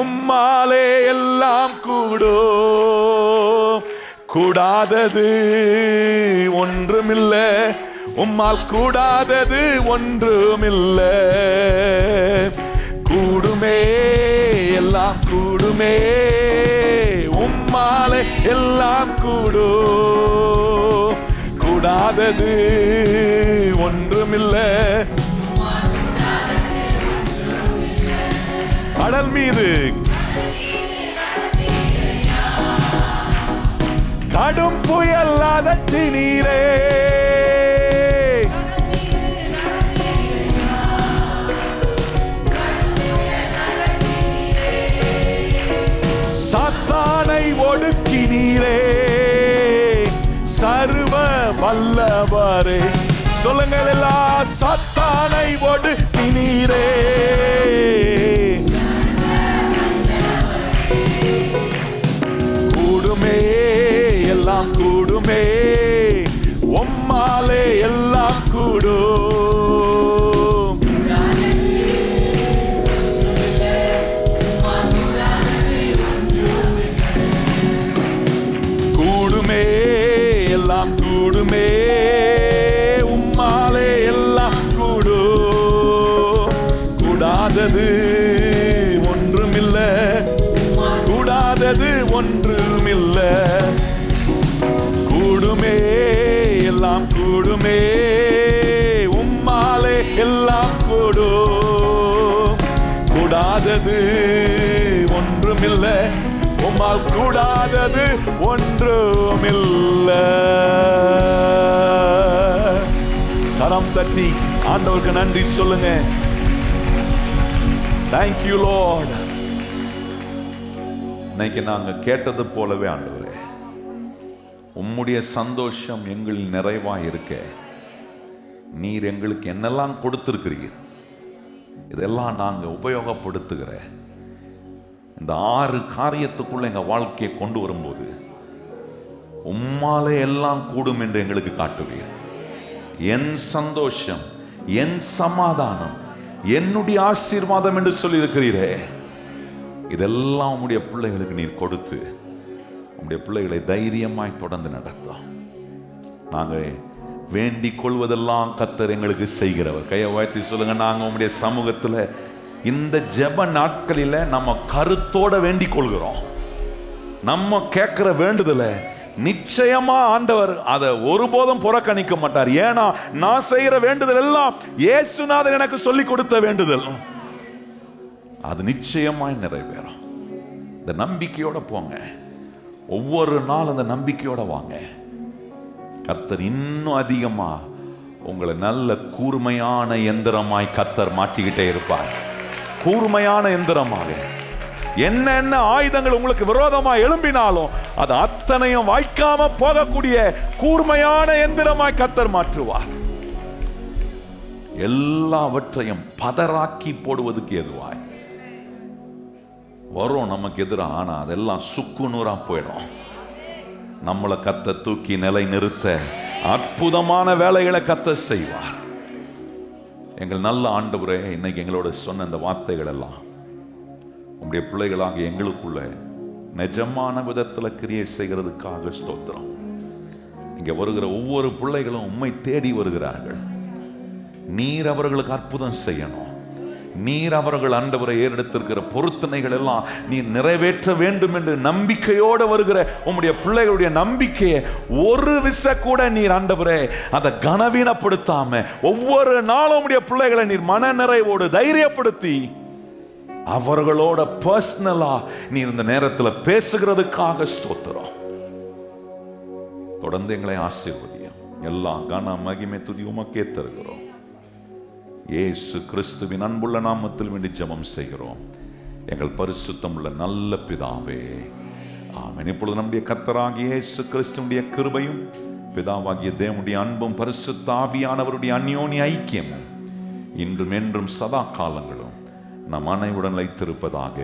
உம்மாலே எல்லாம் கூடும். கூடாதது ஒன்றுமில்லை, உம்மால் கூடாதது ஒன்றுமில்லை. கூடுமே, எல்லாம் கூடுமே, உம்மாலே எல்லாம் கூடும். கூடாதது ஒன்றுமில்லை. கடல் மீது கடும் புயல் அதற்றினீரே. சாத்தானை ஒடுக்கினீரே. சர்வ வல்லவரே. சொல்லுங்கள் எல்லாம். சாத்தானை ஒடுக்கினீரே. கூடுமே, எல்லாம் கூடுமே, உம்மாலே எல்லாம் கூடும். கூடுமே, எல்லாம் கூடுமே, உம்மாலே எல்லாம் கூடும். கூடாதது ஒன்றுமில்லை, கூடாதது ஒன்றுமில்லை. கூடுமே, எல்லாம் கூடுமே, உம்மாலே எல்லாம் கூடும். கூடாதது ஒன்றுமில்லை, உம்மால் கூடாதது ஒன்றுமில்லை. கரம் தட்டி ஆண்டவருக்கு நன்றி சொல்லுங்க. Thank you Lord. இன்னைக்கு நாங்க கேட்டது போலவே ஆண்டவரே, உம்முடைய சந்தோஷம் எங்களில் நிறைவாய் இருக்க நீர் எங்களுக்கு என்னெல்லாம் கொடுத்திருக்கிறீர், இதெல்லாம் நாங்க உபயோகப்படுத்துகிற இந்த 6 காரியத்துக்குள்ள எங்க வாழ்க்கையை கொண்டு வரும்போது உம்மாலே எல்லாம் கூடும் என்று எங்களுக்கு காட்டுவீர். என் சந்தோஷம், என் சமாதானம், என்னுடைய ஆசீர்வாதம் என்று சொல்லி இருக்கிறீரே, இதெல்லாம் உம்முடைய பிள்ளைகளுக்கு நீர் கொடுத்து உம்முடைய பிள்ளைகளை தைரியமாய் தொடர்ந்து நடத்தும். நாங்கள் வேண்டிக் கொள்வதெல்லாம் கர்த்தர் எங்களுக்கு செய்கிறவர். கையை உயர்த்தி சொல்லுங்க. நாங்கள் உம்முடைய சமூகத்தில் இந்த ஜெப நாட்களில் நம்ம கருத்தோட வேண்டிக் கொள்கிறோம். நம்ம கேட்கிற வேண்டுதலை நிச்சயமா ஆண்டவர் அதை ஒருபோதும் புறக்கணிக்க மாட்டார். ஏன்னா நான் செய்கிற வேண்டுதல் எல்லாம் இயேசுநாதர் எனக்கு சொல்லி கொடுத்த வேண்டுதல், அது நிச்சயமாய் நிறைவேறும். இந்த நம்பிக்கையோட போங்க. ஒவ்வொரு நாள் அந்த நம்பிக்கையோட வாங்க. கர்த்தர் இன்னும் அதிகமா உங்களை நல்ல கூர்மையான எந்திரமாய் கர்த்தர் மாற்றிக்கிட்டே இருப்பார். கூர்மையான எந்திரமாக என்ன ஆயுதங்கள் உங்களுக்கு விரோதமா எழும்பினாலும் அது அத்தனையும் வாய்க்காம போகக்கூடிய கூர்மையான எந்திரமாய் கர்த்தர் மாற்றுவார். எல்லாவற்றையும் பதறாக்கி போடுவதற்கு எதுவாய் வரும் நமக்கு எதிராக, ஆனா அதெல்லாம் சுக்கு நூறா போயிடும். நம்மளை கர்த்தர் தூக்கி நிலை நிறுத்த அற்புதமான வேலைகளை கர்த்தர் செய்வார். எங்கள் நல்ல ஆண்டவரே, இன்னைக்கு எங்களோட சொன்ன இந்த வார்த்தைகள் எல்லாம் உங்களுடைய பிள்ளைகளாக எங்களுக்குள்ள நிஜமான விதத்தில் கிரியை செய்கிறதுக்காக ஸ்தோத்திரம். இங்க வருகிற ஒவ்வொரு பிள்ளைகளும் உம்மை தேடி வருகிறார்கள். நீர் அவர்களுக்கு அற்புதம் செய்யணும். நீர் அவர்கள் ஆண்டவரை ஏறெடுத்திருக்கிற பொருத்தனைகள் எல்லாம் நீர் நிறைவேற்ற வேண்டும் என்று நம்பிக்கையோடு வருகிற உம்முடைய பிள்ளைகளுடைய நம்பிக்கையை ஒரு விச கூட நீர் ஆண்டவரே அதை கனவீனப்படுத்தாம ஒவ்வொரு நாளும் உம்முடைய பிள்ளைகளை நீர் மன நிறைவோடு தைரியப்படுத்தி அவர்களோட பர்சனலா நீர் இந்த நேரத்தில் பேசுகிறதுக்காக ஸ்தோத்திரம். தொடர்ந்து எங்களை ஆசீர்வதியும். எல்லா கன மகிமை துதி உமக்கே தருகிறோம். இயேசு கிறிஸ்துவின் அன்புள்ள நாமத்தில் வேண்டி ஜெபம் செய்கிறோம் எங்கள் பரிசுத்தம் உள்ள நல்ல பிதாவே, ஆமென். இப்பொழுது நம்முடைய கர்த்தராகிய இயேசு கிறிஸ்துவினுடைய கிருபையும் பிதாவாகிய தேவனுடைய அன்பும் பரிசுத்த ஆவியானவருடைய அந்யோன்ய ஐக்கியமும் இன்றும் என்றும் சதா காலங்களும் நம் அனைவருடன் வைத்திருப்பதாக.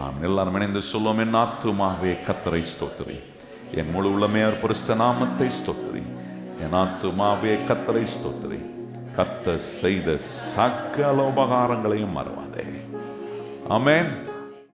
ஆமென். எல்லாரும் இணைந்து சொல்லுவோம். என் ஆத்துமாவே கர்த்தரை ஸ்தோத்திரி, என் முழு உள்ளமே அவர் பரிசுத்த நாமத்தை ஸ்தோத்திரி. என் ஆத்துமாவே கர்த்தரை ஸ்தோத்திரி, கர்த்தர் செய்த சகல உபகாரங்களையும் மறவாதே. ஆமென்.